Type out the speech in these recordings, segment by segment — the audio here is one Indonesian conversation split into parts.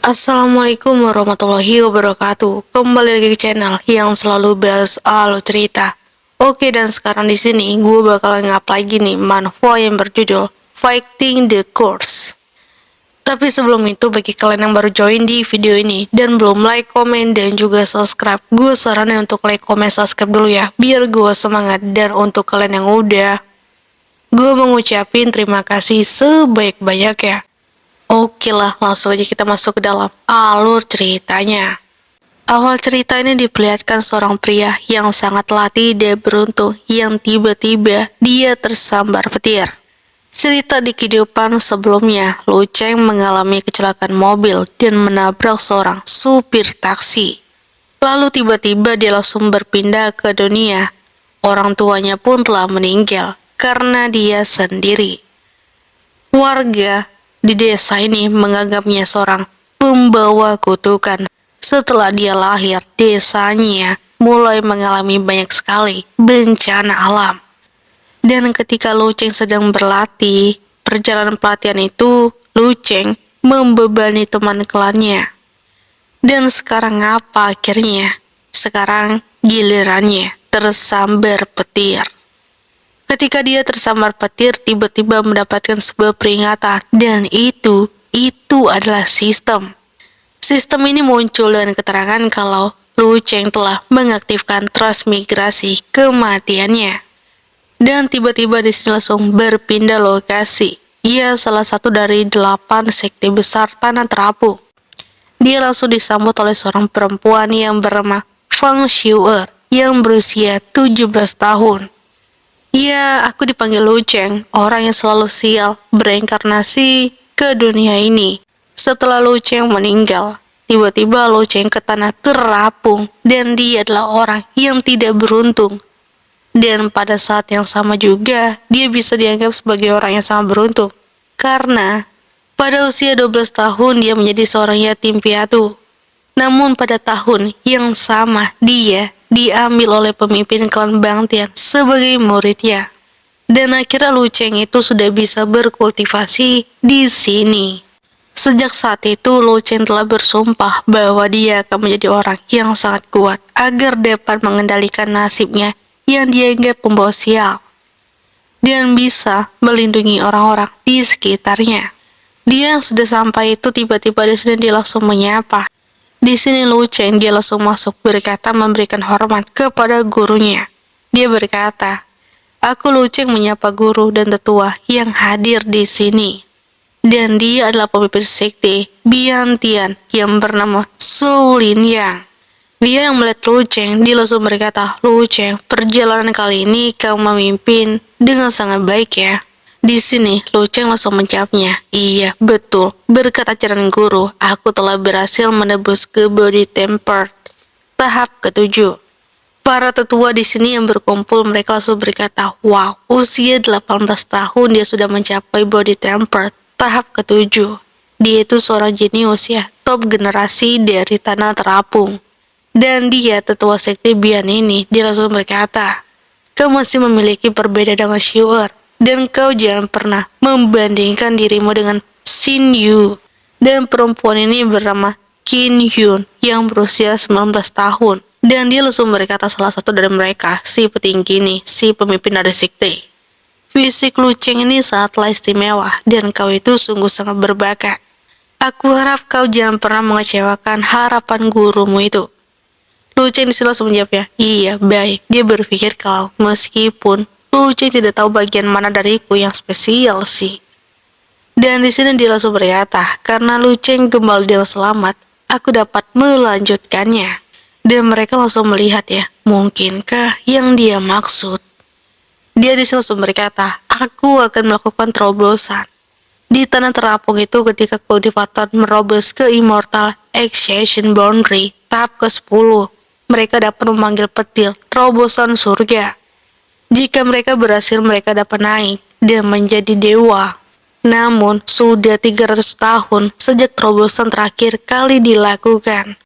Assalamualaikum warahmatullahi wabarakatuh. Kembali lagi di channel yang selalu bahas alur cerita. Oke, dan sekarang di sini gue bakal ngap lagi nih manhwa yang berjudul Fighting the Curse. Tapi sebelum itu, bagi kalian yang baru join di video ini dan belum like, komen, dan juga subscribe, gue saranin untuk like, komen, subscribe dulu ya, biar gue semangat. Dan untuk kalian yang udah, gue mengucapin terima kasih sebaik-banyak ya. Oke lah, langsung aja kita masuk ke dalam alur ceritanya. Awal cerita ini diperlihatkan seorang pria yang sangat latih dan beruntung yang tiba-tiba dia tersambar petir. Cerita di kehidupan sebelumnya, Lu Cheng mengalami kecelakaan mobil dan menabrak seorang supir taksi. Lalu tiba-tiba dia langsung berpindah ke dunia. Orang tuanya pun telah meninggal karena dia sendiri. Warga di desa ini menganggapnya seorang pembawa kutukan. Setelah dia lahir, desanya mulai mengalami banyak sekali bencana alam. Dan ketika Lu Cheng sedang berlatih, perjalanan pelatihan itu, Lu Cheng membebani teman klannya. Dan sekarang apa akhirnya? Sekarang gilirannya tersambar petir. Ketika dia tersambar petir, tiba-tiba mendapatkan sebuah peringatan, dan itu adalah sistem. Sistem ini muncul dengan keterangan kalau Lu Cheng telah mengaktifkan transmigrasi kematiannya. Dan tiba-tiba di sini langsung berpindah lokasi. Ia salah satu dari 8 sekte besar tanah terapung. Dia langsung disambut oleh seorang perempuan yang bernama Feng Xiu'er yang berusia 17 tahun. Ya, aku dipanggil Lu Cheng, orang yang selalu sial bereinkarnasi ke dunia ini. Setelah Lu Cheng meninggal, tiba-tiba Lu Cheng ke tanah terapung, dan dia adalah orang yang tidak beruntung. Dan pada saat yang sama juga, dia bisa dianggap sebagai orang yang sangat beruntung. Karena pada usia 12 tahun dia menjadi seorang yatim piatu. Namun pada tahun yang sama, dia diambil oleh pemimpin klan Bang Tian sebagai muridnya. Dan akhirnya Lu Cheng itu sudah bisa berkultivasi di sini. Sejak saat itu, Lu Cheng telah bersumpah bahwa dia akan menjadi orang yang sangat kuat agar dapat mengendalikan nasibnya yang dia anggap pembawa sial dan bisa melindungi orang-orang di sekitarnya. Dia yang sudah sampai itu tiba-tiba di sini dia langsung menyapa. Di sini Lu Cheng dia langsung masuk berkata memberikan hormat kepada gurunya. Dia berkata, "Aku Lu Cheng menyapa guru dan tetua yang hadir di sini." Dan dia adalah pemimpin sekte Bian Tian yang bernama Su Lin Yang. Dia yang melihat Lu Cheng, dia langsung berkata, "Lu Cheng, perjalanan kali ini kau memimpin dengan sangat baik ya." Di sini, Lu Cheng langsung menjawabnya, "Iya, betul. Berkat ajaran guru, aku telah berhasil menebus ke body tempered tahap ke-7. Para tetua di sini yang berkumpul, mereka langsung berkata, "Wow, usia 18 tahun dia sudah mencapai body tempered tahap ke-7. Dia itu seorang jenius ya, top generasi dari tanah terapung." Dan dia, tetua sekte Bian ini, dia langsung berkata, "Kau masih memiliki perbedaan dengan Xiu'er. Dan kau jangan pernah membandingkan dirimu dengan Xin Yu." Dan perempuan ini bernama Qin Yun yang berusia 19 tahun. Dan dia langsung berkata salah satu dari mereka, si petinggi ini, si pemimpin dari sekte, "Fisik Lu Cheng ini sangatlah istimewa dan kau itu sungguh sangat berbakat. Aku harap kau jangan pernah mengecewakan harapan gurumu itu." Lu Cheng disitu langsung menjawabnya, "Iya, baik." Dia berpikir kalau meskipun Lu Cheng tidak tahu bagian mana dariku yang spesial sih. Dan di sini dia langsung berkata, "Karena Lu Cheng kembali dengan selamat, aku dapat melanjutkannya." Dan mereka langsung melihat ya, mungkinkah yang dia maksud? Dia di sini langsung berkata, "Aku akan melakukan terobosan." Di tanah terapung itu ketika kultivator merobos ke Immortal Exhaustion Boundary tahap ke-10, mereka dapat memanggil petir terobosan surga. Jika mereka berhasil, mereka dapat naik dan menjadi dewa. Namun, sudah 300 tahun sejak terobosan terakhir kali dilakukan.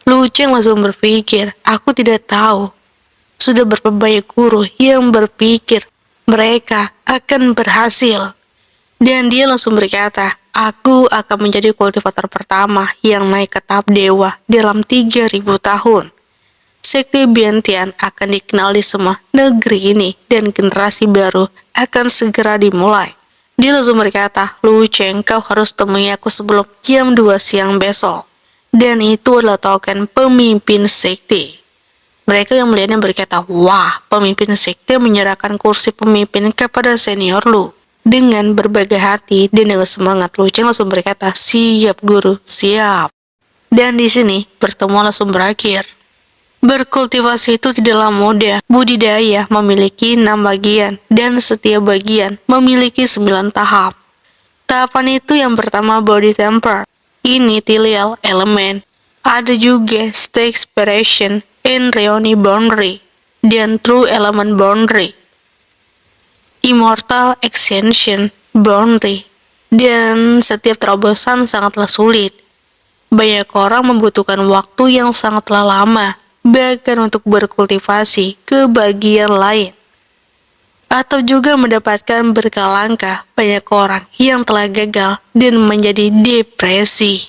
Lu Cheng langsung berpikir, aku tidak tahu. Sudah berapa banyak guru yang berpikir mereka akan berhasil. Dan dia langsung berkata, Aku akan menjadi kultivator pertama yang naik ke tahap dewa dalam 3000 tahun. Sekte Biantian akan dikenal di semua negeri ini dan generasi baru akan segera dimulai. Dia langsung berkata, Lu Cheng, kau harus temui aku sebelum jam 2 siang besok. Dan itu adalah token pemimpin sekte. Mereka yang melihatnya berkata, wah, pemimpin sekte menyerahkan kursi pemimpin kepada senior Lu. Dengan berbagai hati dan dengan semangat, Lu Cheng langsung berkata, siap guru, siap. Dan di sini pertemuan langsung berakhir. Berkultivasi itu tidaklah mudah. Budidaya memiliki 6 bagian dan setiap bagian memiliki 9 tahap. Tahapan itu yang pertama body temper, initial element. Ada juga state expiration, embryonic boundary, dan true element boundary. Immortal Extension Boundary, dan setiap terobosan sangatlah sulit. Banyak orang membutuhkan waktu yang sangatlah lama, bahkan untuk berkultivasi ke bagian lain. Atau juga mendapatkan berkah langka banyak orang yang telah gagal dan menjadi depresi.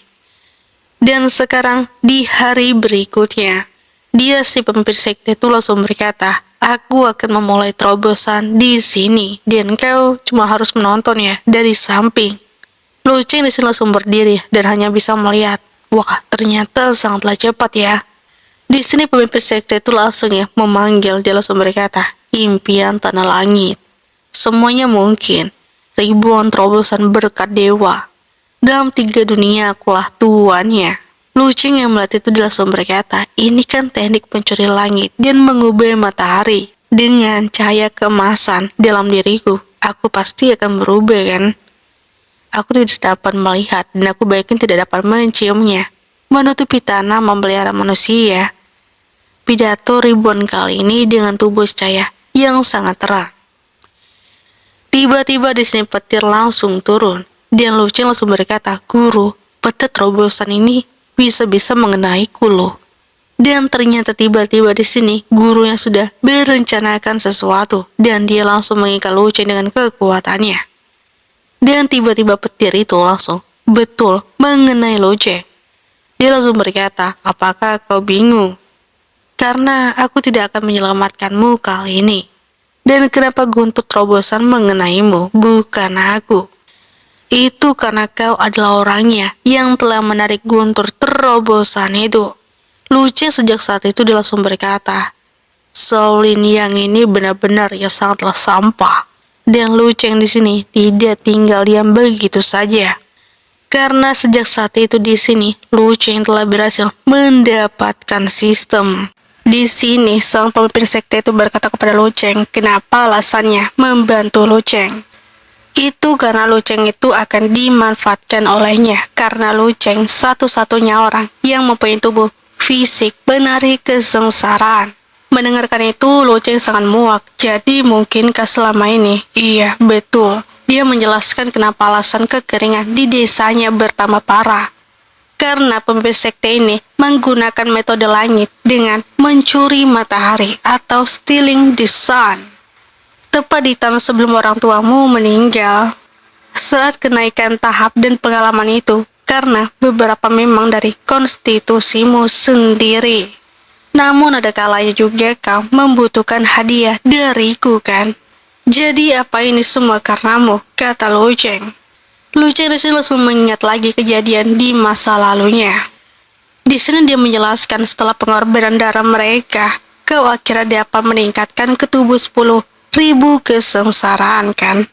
Dan sekarang di hari berikutnya, dia si pemimpin sekte itu langsung berkata, aku akan memulai terobosan di sini, dan kau cuma harus menonton ya, dari samping. Lu Cheng di sini langsung berdiri dan hanya bisa melihat. Wah, ternyata sangatlah cepat ya. Di sini pemimpin sekte itu langsung ya memanggil, dia langsung berkata, impian tanah langit. Semuanya mungkin. Ribuan terobosan berkat dewa. Dalam 3 dunia akulah tuannya. Lu Cheng yang melihat itu langsung berkata, ini kan teknik pencuri langit dan mengubah matahari dengan cahaya keemasan dalam diriku. Aku pasti akan berubah kan? Aku tidak dapat melihat dan aku bahkan tidak dapat menciumnya. Menutupi tanah memelihara manusia. Pidato ribuan kali ini dengan tubuh cahaya yang sangat terang. Tiba-tiba di sini petir langsung turun dan Lu Cheng langsung berkata, guru, petir terobosan ini bisa-bisa mengenaiku loh. Dan ternyata tiba-tiba di sini gurunya sudah berencanakan sesuatu dan dia langsung mengikat Lu Cheng dengan kekuatannya. Dan tiba-tiba petir itu langsung betul mengenai Lu Cheng. Dia langsung berkata, apakah kau bingung? Karena aku tidak akan menyelamatkanmu kali ini. Dan kenapa guntur terobosan mengenaimu, bukan aku? Itu karena kau adalah orangnya yang telah menarik guntur terobosan itu. Lu Cheng sejak saat itu dia langsung berkata, Shaolin yang ini benar-benar ya sangatlah sampah. Dan Lu Cheng di sini tidak tinggal diam begitu saja. Karena sejak saat itu di sini Lu Cheng telah berhasil mendapatkan sistem. Di sini sang pemimpin sekte itu berkata kepada Lu Cheng, kenapa alasannya membantu Lu Cheng? Itu karena Lu Cheng itu akan dimanfaatkan olehnya, karena Lu Cheng satu-satunya orang yang mempunyai tubuh fisik menarik kesengsaraan. Mendengarkan itu, Lu Cheng sangat muak. Jadi mungkinkah selama ini? Iya, betul. Dia menjelaskan kenapa alasan kekeringan di desanya bertambah parah. Karena pemimpin sekte ini menggunakan metode langit dengan mencuri matahari atau stealing the sun. Tepat di tahun sebelum orang tuamu meninggal. Saat kenaikan tahap dan pengalaman itu, karena beberapa memang dari konstitusimu sendiri. Namun ada kalanya juga kau membutuhkan hadiah dariku kan? Jadi apa ini semua karenamu, kata Lu Cheng. Lu Cheng di sini langsung mengingat lagi kejadian di masa lalunya. Di sini dia menjelaskan setelah pengorbanan darah mereka, kau akhirnya dapat meningkatkan ke tubuh 10.000 kesengsaraan kan?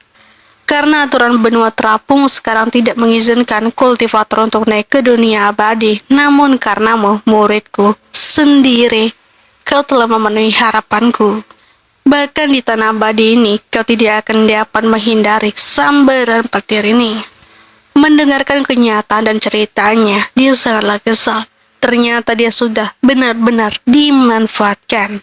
Karena aturan benua terapung sekarang tidak mengizinkan kultivator untuk naik ke dunia abadi, namun karenamu, muridku sendiri, kau telah memenuhi harapanku. Bahkan di tanah abadi ini, kau tidak akan dapat menghindari sambaran petir ini. Mendengarkan kenyataan dan ceritanya, dia sangatlah kesal. Ternyata dia sudah benar-benar dimanfaatkan.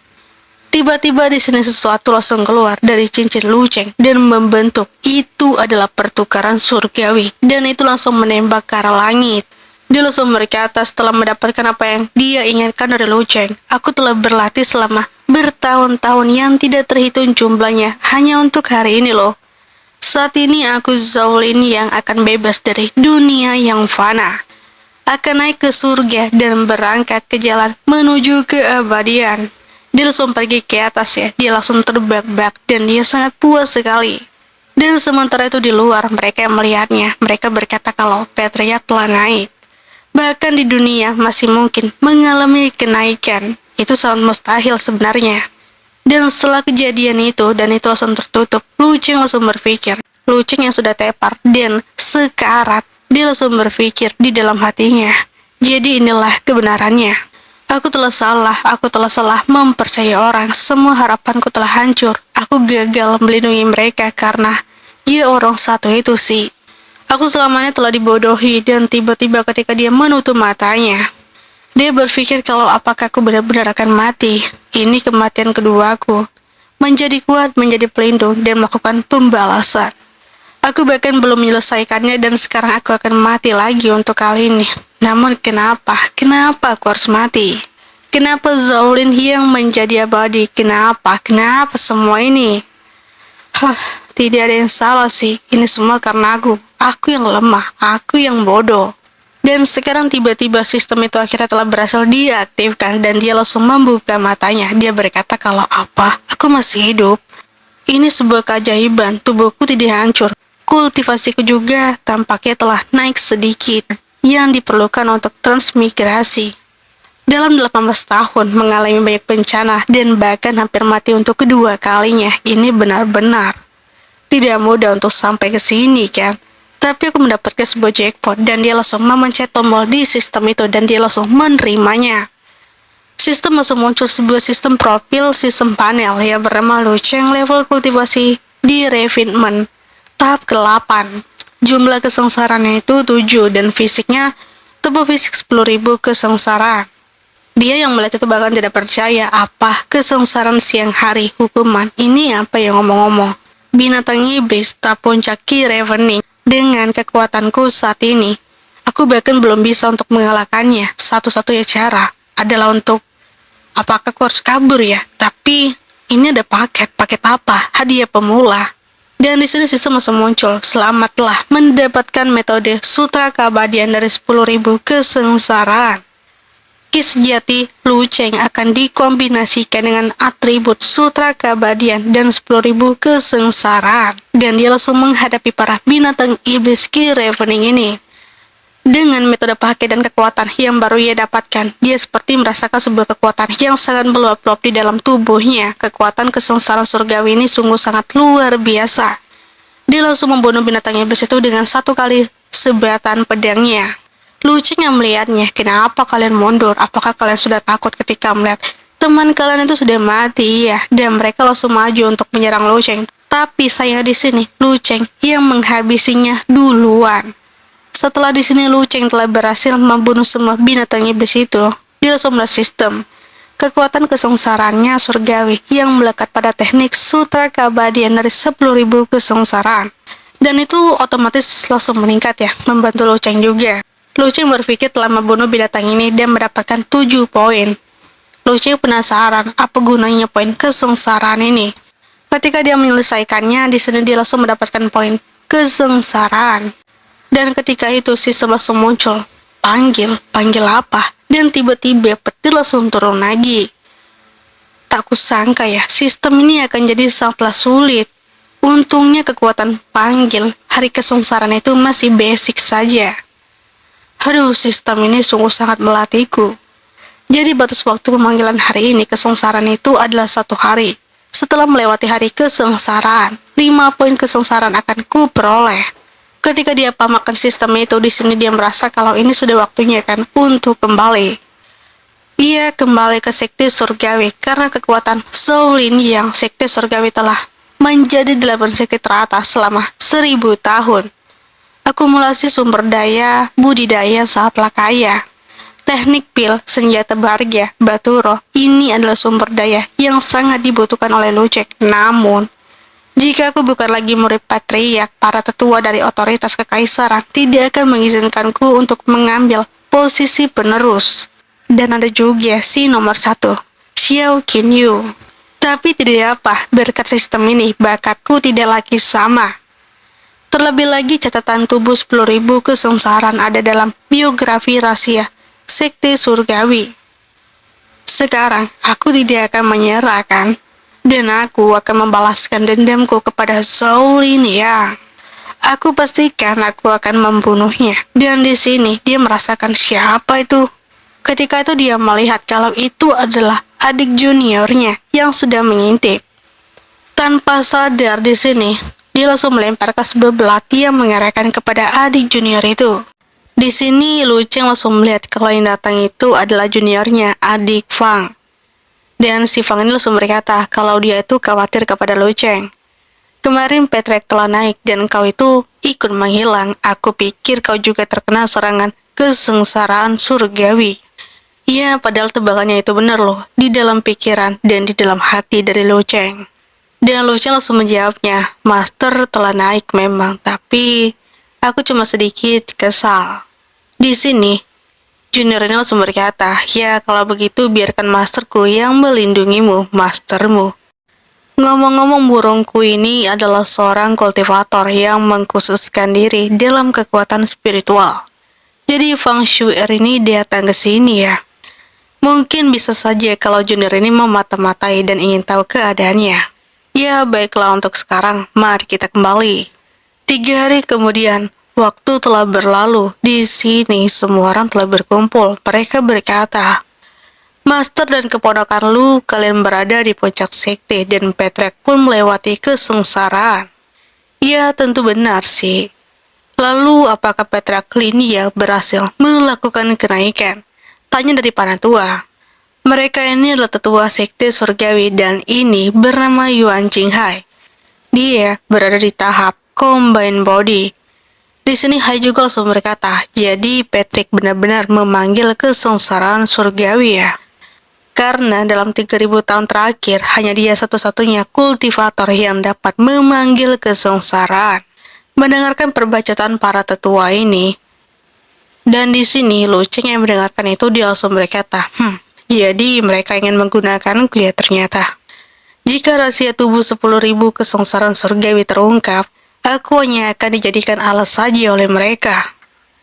Tiba-tiba di sini sesuatu langsung keluar dari cincin Lu Cheng dan membentuk. Itu adalah pertukaran surgawi dan itu langsung menembak ke arah langit. Dia langsung berkata setelah mendapatkan apa yang dia inginkan dari Lu Cheng, aku telah berlatih selama bertahun-tahun yang tidak terhitung jumlahnya hanya untuk hari ini loh. Saat ini aku Zhaolin yang akan bebas dari dunia yang fana. Akan naik ke surga dan berangkat ke jalan menuju keabadian. Dia langsung pergi ke atas ya, dia langsung terbak-bak dan dia sangat puas sekali. Dan sementara itu di luar mereka yang melihatnya, mereka berkata kalau Petria telah naik. Bahkan di dunia masih mungkin mengalami kenaikan. Itu sangat mustahil sebenarnya. Dan setelah kejadian itu, dan itu langsung tertutup, Lu Cheng langsung berpikir. Lu Cheng yang sudah tepar dan sekarat, dia langsung berpikir di dalam hatinya. Jadi inilah kebenarannya. Aku telah salah mempercayai orang. Semua harapanku telah hancur. Aku gagal melindungi mereka karena dia orang satu itu sih. Aku selamanya telah dibodohi dan tiba-tiba ketika dia menutup matanya, dia berpikir kalau apakah aku benar-benar akan mati. Ini kematian keduaku. Menjadi kuat, menjadi pelindung, dan melakukan pembalasan. Aku bahkan belum menyelesaikannya dan sekarang aku akan mati lagi untuk kali ini. Namun kenapa? Kenapa aku harus mati? Kenapa Zhaolin yang menjadi abadi? Kenapa? Kenapa semua ini? Tidak ada yang salah sih. Ini semua karena aku. Aku yang lemah. Aku yang bodoh. Dan sekarang tiba-tiba sistem itu akhirnya telah berhasil diaktifkan dan dia langsung membuka matanya. Dia berkata kalau apa? Aku masih hidup. Ini sebuah keajaiban. Tubuhku tidak hancur. Kultivasiku juga tampaknya telah naik sedikit. Yang diperlukan untuk transmigrasi. Dalam 18 tahun mengalami banyak bencana dan bahkan hampir mati untuk kedua kalinya. Ini benar-benar tidak mudah untuk sampai ke sini kan. Tapi aku mendapatkan sebuah jackpot dan dia langsung memencet tombol di sistem itu dan dia langsung menerimanya. Sistem langsung muncul sebuah sistem profil, sistem panel yang bernama Lu Cheng level kultivasi di refinement tahap ke-8. Jumlah kesengsaraannya itu 7 dan fisiknya tubuh fisik 10.000 kesengsaraan. Dia yang melihat itu bahkan tidak percaya apa kesengsaraan siang hari hukuman. Ini apa yang ngomong-ngomong. Binatang iblis tak puncak Ki Ravening. Dengan kekuatanku saat ini, aku bahkan belum bisa untuk mengalahkannya. Satu-satunya cara adalah untuk, apakah aku harus kabur ya? Tapi ini ada paket apa? Hadiah pemula. Dan di sini sistem langsung muncul. Selamatlah mendapatkan metode Sutra Keabadian dari 10.000 kesengsaraan. Ki sejati Lu Cheng akan dikombinasikan dengan atribut Sutra Keabadian dan 10.000 kesengsaraan. Dan dia langsung menghadapi para binatang iblis Ki Ravening ini. Dengan metode pakai dan kekuatan yang baru ia dapatkan, dia seperti merasakan sebuah kekuatan yang sangat meluap-luap di dalam tubuhnya. Kekuatan kesengsaraan surgawi ini sungguh sangat luar biasa. Dia langsung membunuh binatang iblis itu dengan satu kali sebatan pedangnya. Lu Cheng yang melihatnya, kenapa kalian mundur? Apakah kalian sudah takut ketika melihat teman kalian itu sudah mati? Iya, dan mereka langsung maju untuk menyerang Lu Cheng. Tapi sayang di sini, Lu Cheng yang menghabisinya duluan. Setelah di sini Lu Cheng telah berhasil membunuh semua binatang iblis itu, dia langsung melihat sistem. Kekuatan kesengsaraannya surgawi yang melekat pada teknik Sutra Keabadian dari 10.000 kesengsaraan. Dan itu otomatis langsung meningkat ya, membantu Lu Cheng juga. Lu Cheng berpikir telah membunuh binatang ini dan mendapatkan 7 poin. Lu Cheng penasaran apa gunanya poin kesengsaraan ini. Ketika dia menyelesaikannya, di sini dia langsung mendapatkan poin kesengsaraan. Dan ketika itu sistem langsung muncul. Panggil apa? Dan tiba-tiba petir langsung turun lagi. Tak kusangka ya, sistem ini akan jadi sangatlah sulit. Untungnya kekuatan panggil hari kesengsaraan itu masih basic saja. Aduh, sistem ini sungguh sangat melatihku. Jadi batas waktu pemanggilan hari ini kesengsaraan itu adalah 1 hari. Setelah melewati hari kesengsaraan, 5 poin kesengsaraan akan kuperoleh. Ketika dia pamakan sistem itu, di sini dia merasa kalau ini sudah waktunya kan untuk kembali. Ia kembali ke sekte surgawi karena kekuatan Zhaolin yang sekte surgawi telah menjadi 8 sekte teratas selama 1000 tahun. Akumulasi sumber daya, budidaya saatlah kaya. Teknik pil, senjata berharga, batu roh, ini adalah sumber daya yang sangat dibutuhkan oleh Lu Cheng. Namun, jika aku bukan lagi murid patriark, para tetua dari otoritas kekaisaran tidak akan mengizinkanku untuk mengambil posisi penerus. Dan ada juga si nomor 1, Xiao Qinyu. Tapi tidak apa, berkat sistem ini, bakatku tidak lagi sama. Terlebih lagi catatan tubuh 10.000 kesengsaraan ada dalam biografi rahasia Sekte Surgawi. Sekarang, aku tidak akan menyerah kan? Dan aku akan membalaskan dendamku kepada Shaolin Yang. Aku pastikan aku akan membunuhnya. Dan di sini, dia merasakan siapa itu. Ketika itu dia melihat kalau itu adalah adik juniornya yang sudah mengintip. Tanpa sadar di sini, dia langsung melempar ke sebelah belati yang mengarahkan kepada adik junior itu. Di sini, Lu Cheng langsung melihat kalau yang datang itu adalah juniornya, adik Fang. Dan si Fang ini langsung berkata kalau dia itu khawatir kepada Lu Cheng. Kemarin Patrick telah naik dan kau itu ikut menghilang. Aku pikir kau juga terkena serangan kesengsaraan surgawi. Ya, padahal tebakannya itu benar loh, di dalam pikiran dan di dalam hati dari Lu Cheng. Dan Lu Cheng langsung menjawabnya, Master telah naik memang, tapi aku cuma sedikit kesal. Di sini, Junior ini langsung berkata, ya kalau begitu biarkan masterku yang melindungimu, mastermu. Ngomong-ngomong, burungku ini adalah seorang kultivator yang mengkhususkan diri dalam kekuatan spiritual. Jadi Fang Shuer ini datang ke sini ya. Mungkin bisa saja kalau Junior ini memata-matai dan ingin tahu keadaannya. Ya baiklah, untuk sekarang, mari kita kembali. 3 hari kemudian, waktu telah berlalu. Di sini semua orang telah berkumpul. Mereka berkata, Master dan keponakan Lu, kalian berada di puncak sekte dan Patrick pun melewati kesengsaraan. Ya, tentu benar sih. Lalu, apakah Patrick ini ya berhasil melakukan kenaikan? Tanya dari Panatua. Mereka ini adalah tetua sekte surgawi dan ini bernama Yuan Jinghai. Dia berada di tahap combine body. Di sini Hai juga langsung berkata, jadi Patrick benar-benar memanggil kesengsaraan surgawi ya. Karena dalam 3.000 tahun terakhir, hanya dia satu-satunya kultivator yang dapat memanggil kesengsaraan. Mendengarkan perbacotan para tetua ini, dan di sini Lu Cheng yang mendengarkan itu dia langsung berkata, jadi mereka ingin menggunakan kuliah ternyata. Jika rahasia tubuh 10.000 kesengsaraan surgawi terungkap, aku hanya akan dijadikan alas saja oleh mereka.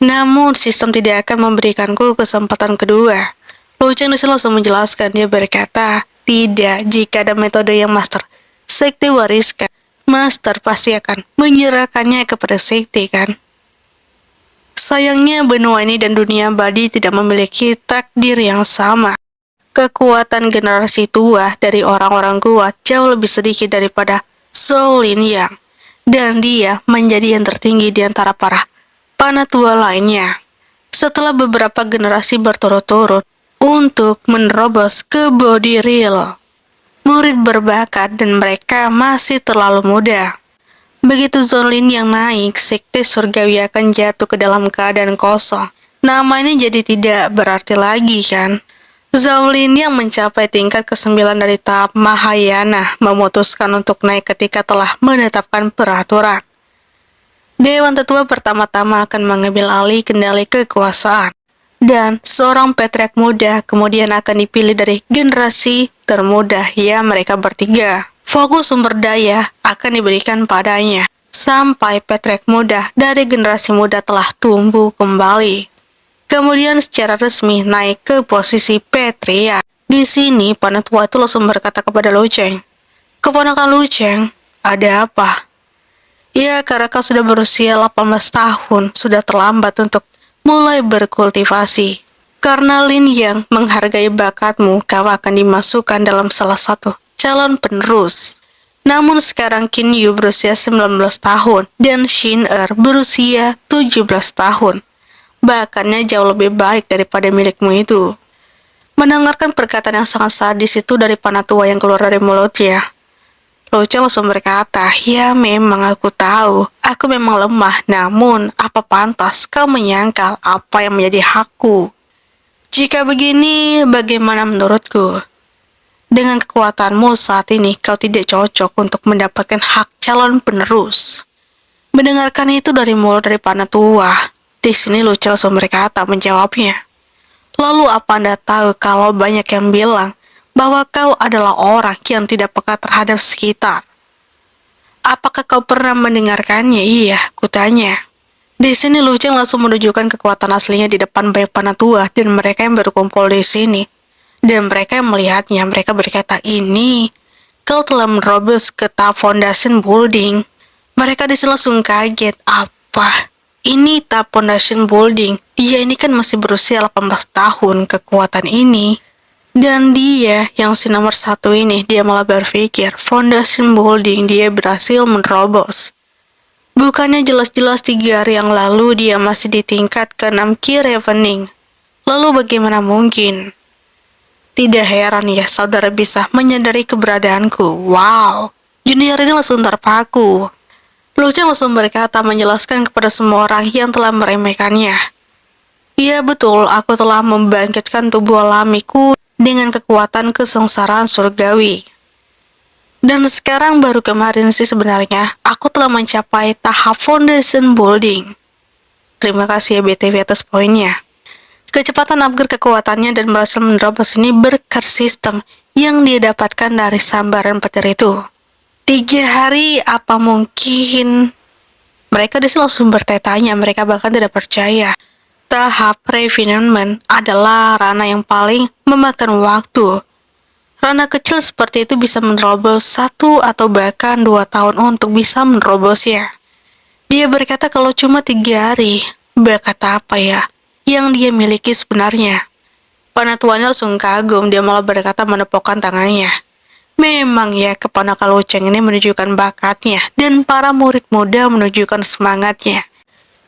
Namun sistem tidak akan memberikanku kesempatan kedua. Lu Cheng langsung menjelaskan, dia berkata, tidak, jika ada metode yang Master Sekte wariskan, Master pasti akan menyerahkannya kepada Sekte kan? Sayangnya benua ini dan dunia abadi tidak memiliki takdir yang sama. Kekuatan generasi tua dari orang-orang kuat jauh lebih sedikit daripada Shaolin Yang, dan dia menjadi yang tertinggi di antara para panatua lainnya. Setelah beberapa generasi berturut-turut untuk menerobos ke body real, murid berbakat dan mereka masih terlalu muda. Begitu Zonlin yang naik, sekte surgawi akan jatuh ke dalam keadaan kosong. Nama ini jadi tidak berarti lagi kan? Shaolin yang mencapai tingkat ke-9 dari tahap Mahayana memutuskan untuk naik ketika telah menetapkan peraturan. Dewan Tetua pertama-tama akan mengambil alih kendali kekuasaan. Dan seorang Patriark muda kemudian akan dipilih dari generasi termuda, ya mereka bertiga. Fokus sumber daya akan diberikan padanya, sampai Patriark muda dari generasi muda telah tumbuh kembali. Kemudian secara resmi naik ke posisi Patriark. Di sini, Panatua itu langsung berkata kepada Lu Cheng, keponakan Lu Cheng, ada apa? Ya, karena kau sudah berusia 18 tahun, sudah terlambat untuk mulai berkultivasi. Karena Lin Yang menghargai bakatmu, kau akan dimasukkan dalam salah satu calon penerus. Namun sekarang Qin Yu berusia 19 tahun dan Xin Er berusia 17 tahun. Bakannya jauh lebih baik daripada milikmu itu. Mendengarkan perkataan yang sangat sadis itu dari Panatua yang keluar dari mulutnya, Lu Cheng langsung berkata, ya memang aku tahu, aku memang lemah, namun apa pantas kau menyangkal apa yang menjadi hakku? Jika begini, bagaimana menurutku? Dengan kekuatanmu saat ini, kau tidak cocok untuk mendapatkan hak calon penerus. Mendengarkan itu dari mulut dari Panatua, di sini Lu Cheng langsung berkata menjawabnya. Lalu apa Anda tahu kalau banyak yang bilang bahwa kau adalah orang yang tidak peka terhadap sekitar? Apakah kau pernah mendengarkannya? Iya, kutanya. Di sini Lu Cheng langsung menunjukkan kekuatan aslinya di depan banyak penatua dan mereka yang berkumpul di sini. Dan mereka yang melihatnya, mereka berkata, ini, kau telah menerobos ke tahap foundation building. Mereka di sini langsung kaget, apa? Ini tahap foundation building. Dia ini kan masih berusia 18 tahun, kekuatan ini. Dan dia, yang si nomor satu ini, dia malah berpikir, foundation building dia berhasil menerobos. Bukannya jelas-jelas 3 hari yang lalu dia masih di tingkat ke-6 Key Ravening. Lalu bagaimana mungkin? Tidak heran ya saudara bisa menyadari keberadaanku. Wow, junior ini langsung terpaku. Lu Cheng langsung berkata menjelaskan kepada semua orang yang telah meremehkannya. Iya betul, aku telah membangkitkan tubuh alamiku dengan kekuatan kesengsaraan surgawi. Dan sekarang baru kemarin sih sebenarnya, aku telah mencapai tahap foundation building. Terima kasih ya BTW atas poinnya. Kecepatan upgrade kekuatannya dan berhasil menerobos ini berkat sistem yang dia dapatkan dari sambaran petir itu. 3 hari apa mungkin? Mereka di sini langsung bertanya, mereka bahkan tidak percaya. Tahap refinement adalah ranah yang paling memakan waktu. Ranah kecil seperti itu bisa menerobos 1 atau bahkan 2 tahun untuk bisa menerobosnya. Dia berkata kalau cuma 3 hari, bakat apa ya yang dia miliki sebenarnya? Penatuannya langsung kagum, dia malah berkata menepukkan tangannya. Memang ya, keponakan Lu Cheng ini menunjukkan bakatnya, dan para murid muda menunjukkan semangatnya.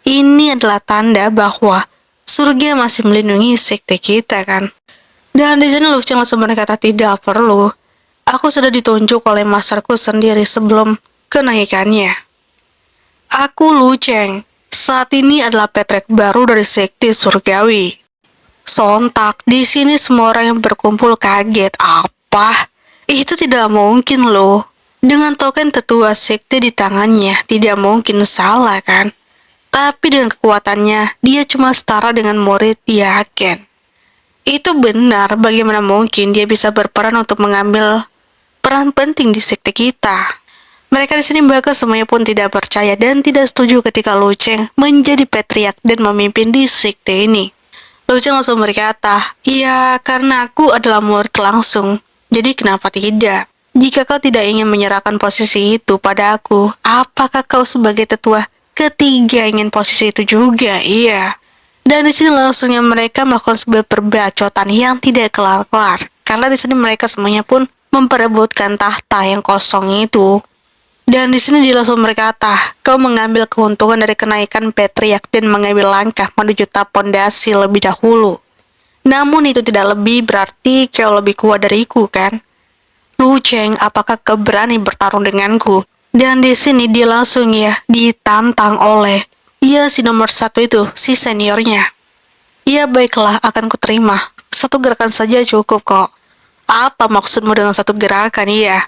Ini adalah tanda bahwa surga masih melindungi sekte kita kan? Dan di sini Lu Cheng langsung berkata tidak perlu. Aku sudah ditunjuk oleh masterku sendiri sebelum kenaikannya. Aku Lu Cheng. Saat ini adalah petrek baru dari sekte surgawi. Sontak, di sini semua orang yang berkumpul kaget. Apa? Itu tidak mungkin loh. Dengan token tetua sekte di tangannya, tidak mungkin salah kan? Tapi dengan kekuatannya, dia cuma setara dengan murid Yaken. Itu benar, bagaimana mungkin dia bisa berperan untuk mengambil peran penting di sekte kita. Mereka di sini bahkan semuanya pun tidak percaya dan tidak setuju ketika Lu Cheng menjadi patriark dan memimpin di sekte ini. Lu Cheng langsung berkata, ya karena aku adalah murid langsung, jadi kenapa tidak? Jika kau tidak ingin menyerahkan posisi itu pada aku, apakah kau sebagai tetua ketiga ingin posisi itu juga? Iya. Dan di sini langsungnya mereka melakukan sebuah perbacotan yang tidak kelar-kelar. Karena di sini mereka semuanya pun memperebutkan tahta yang kosong itu. Dan di sini dia langsung berkata, kau mengambil keuntungan dari kenaikan patriark dan mengambil langkah menuju tahap pondasi lebih dahulu. Namun itu tidak lebih berarti kau lebih kuat dariku kan? Lu Cheng, apakah kau berani bertarung denganku? Dan di sini dia langsung ya ditantang oleh si nomor satu itu, si seniornya. Ya baiklah, akan kuterima. 1 gerakan saja cukup kok. Apa maksudmu dengan 1 gerakan? Iya.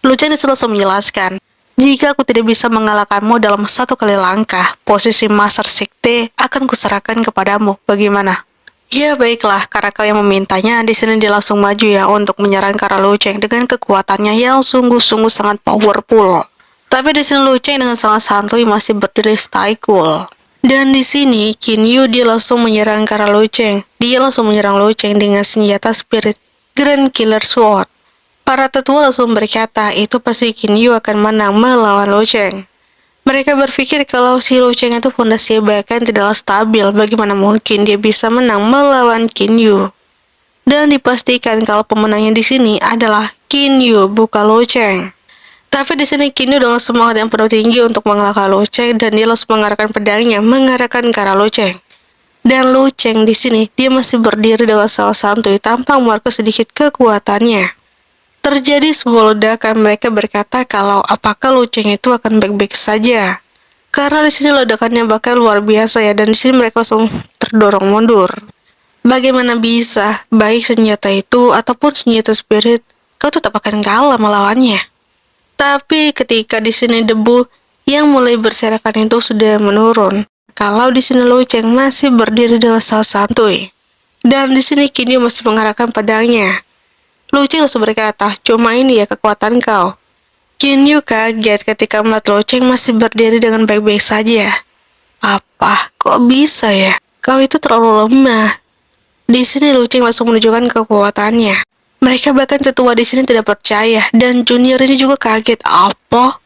Lu Cheng langsung menjelaskan, jika aku tidak bisa mengalahkanmu dalam 1 kali langkah, posisi Master Sekte akan kuserahkan kepadamu. Bagaimana? Ya baiklah, karena kau yang memintanya, di sini dia langsung maju ya untuk menyerang Kara Lu Cheng dengan kekuatannya yang sungguh-sungguh sangat powerful. Tapi di sini Lu Cheng dengan sangat santuy masih berdiri stay cool. Dan di sini Qin Yu dia langsung menyerang Kara Lu Cheng. Dia langsung menyerang Lu Cheng dengan senjata Spirit Grand Killer Sword. Para tetua langsung berkata itu pasti Qin Yu akan menang melawan Lu Cheng. Mereka berpikir kalau si Lu Cheng itu fondasi bahkan tidaklah stabil, bagaimana mungkin dia bisa menang melawan Qin Yu? Dan dipastikan kalau pemenangnya di sini adalah Qin Yu, bukan Lu Cheng. Tapi di sini Qin Yu dengan semangat yang penuh tinggi untuk mengalahkan Lu Cheng dan dia langsung mengarahkan pedangnya mengarahkan ke arah Lu Cheng. Dan Lu Cheng di sini dia masih berdiri dengan sangat santuy tanpa mengeluarkan sedikit kekuatannya. Terjadi sebuah ledakan, mereka berkata kalau apakah Lu Cheng itu akan baik-baik saja. Karena di sini ledakannya bahkan luar biasa ya, dan di sini mereka langsung terdorong mundur. Bagaimana bisa baik senjata itu ataupun senjata spirit, kau tetap akan kalah melawannya. Tapi ketika di sini debu yang mulai berserakan itu sudah menurun. Kalau di sini Lu Cheng masih berdiri dengan sangat santuy. Dan di sini Qin Yu masih mengarahkan pedangnya. Lu Cheng langsung berkata, cuma ini ya kekuatan kau. Kinyu kaget ketika melihat Lu Cheng masih berdiri dengan baik-baik saja. Apa? Kok bisa ya? Kau itu terlalu lemah. Di sini Lu Cheng langsung menunjukkan kekuatannya. Mereka bahkan tetua di sini tidak percaya, dan junior ini juga kaget. Apa?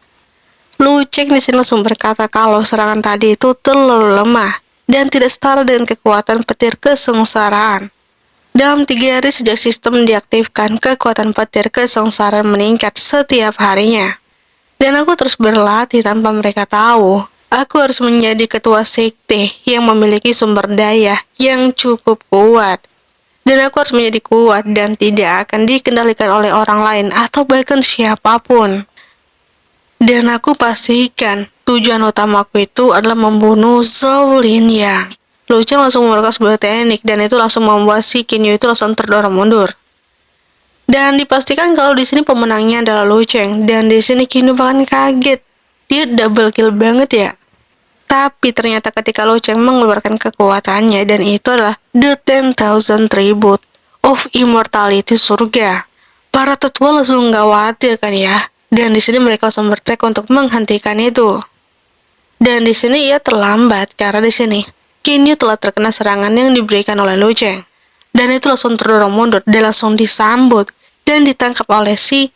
Lu Cheng di sini langsung berkata kalau serangan tadi itu terlalu lemah dan tidak setara dengan kekuatan petir kesengsaraan. Dalam 3 hari sejak sistem diaktifkan, kekuatan petir kesengsaraan meningkat setiap harinya. Dan aku terus berlatih tanpa mereka tahu. Aku harus menjadi ketua sekte yang memiliki sumber daya yang cukup kuat. Dan aku harus menjadi kuat dan tidak akan dikendalikan oleh orang lain atau bahkan siapapun. Dan aku pastikan tujuan utamaku itu adalah membunuh Zhou Linyang. Lu Cheng langsung mengeluarkan sebuah teknik dan itu langsung membuat si Kinyu itu langsung terdorong mundur. Dan dipastikan kalau di sini pemenangnya adalah Lu Cheng, dan di sini Kinyu bahkan kaget. Dia double kill banget ya. Tapi ternyata ketika Lu Cheng mengeluarkan kekuatannya, dan itu adalah The 10,000 Tribute of Immortality surga. Para tetua langsung nggak khawatir kan ya. Dan di sini mereka langsung berteriak untuk menghentikan itu. Dan di sini ia terlambat karena di sini Kinyu telah terkena serangan yang diberikan oleh Lu Cheng. Dan itu langsung terdorong mundur dan langsung disambut dan ditangkap oleh si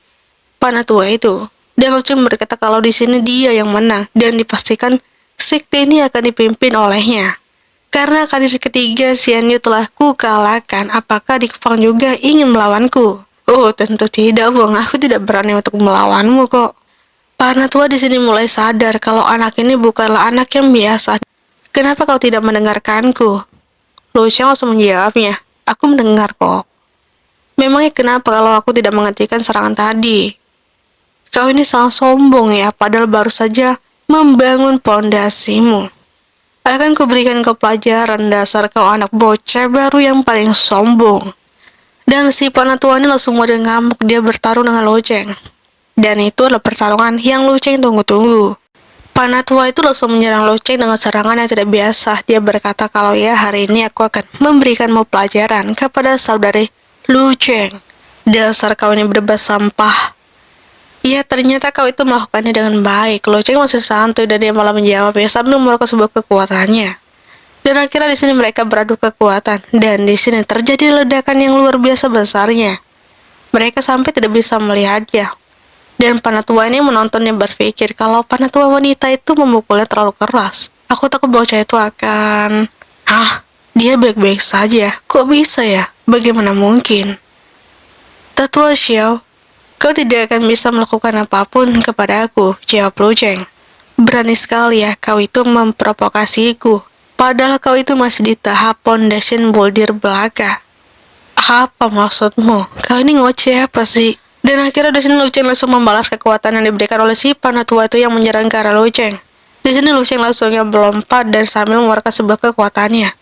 Panatua itu. Dan Lu Cheng berkata kalau di sini dia yang menang dan dipastikan sekte ini akan dipimpin olehnya. Karena kali ketiga Xian Yu telah kukalahkan, apakah Dick Fang juga ingin melawanku? Oh, tentu tidak, Bang. Aku tidak berani untuk melawanmu kok. Panatua di sini mulai sadar kalau anak ini bukanlah anak yang biasa. Kenapa kau tidak mendengarkanku? Lu Cheng langsung menjawabnya. Aku mendengar kok. Memangnya kenapa kalau aku tidak menghentikan serangan tadi? Kau ini sangat sombong ya, padahal baru saja membangun pondasimu. Akan kuberikan kau pelajaran dasar kau anak bocah baru yang paling sombong. Dan si Panatua ini langsung mulai ngamuk, dia bertarung dengan Lu Cheng. Dan itu adalah pertarungan yang Lu Cheng tunggu-tunggu. Panatua itu langsung menyerang Lu Cheng dengan serangan yang tidak biasa. Dia berkata kalau ya hari ini aku akan memberikanmu pelajaran kepada saudari Lu Cheng. Dasar kau ini berbahas sampah. Ya ternyata kau itu melakukannya dengan baik. Lu Cheng masih santuy dan dia malah menjawab ya sambil mengeluarkan sebuah kekuatannya. Dan akhirnya di sini mereka beradu kekuatan dan di sini terjadi ledakan yang luar biasa besarnya. Mereka sampai tidak bisa melihatnya. Dan Panatua ini menontonnya berpikir kalau Panatua wanita itu memukulnya terlalu keras. Aku takut bocah itu akan... dia baik-baik saja. Kok bisa ya? Bagaimana mungkin? Tetua Xiao, kau tidak akan bisa melakukan apapun kepada aku, jawab Lu Cheng. Berani sekali ya kau itu memprovokasiku. Padahal kau itu masih di tahap foundation builder belaka. Apa maksudmu? Kau ini ngoceh apa sih? Dan akhirnya di sini Lu Cheng langsung membalas kekuatan yang diberikan oleh si Panatua itu yang menyerang ke arah Lu Cheng. Di sini Lu Cheng langsungnya melompat dan sambil mengeluarkan sebuah kekuatannya.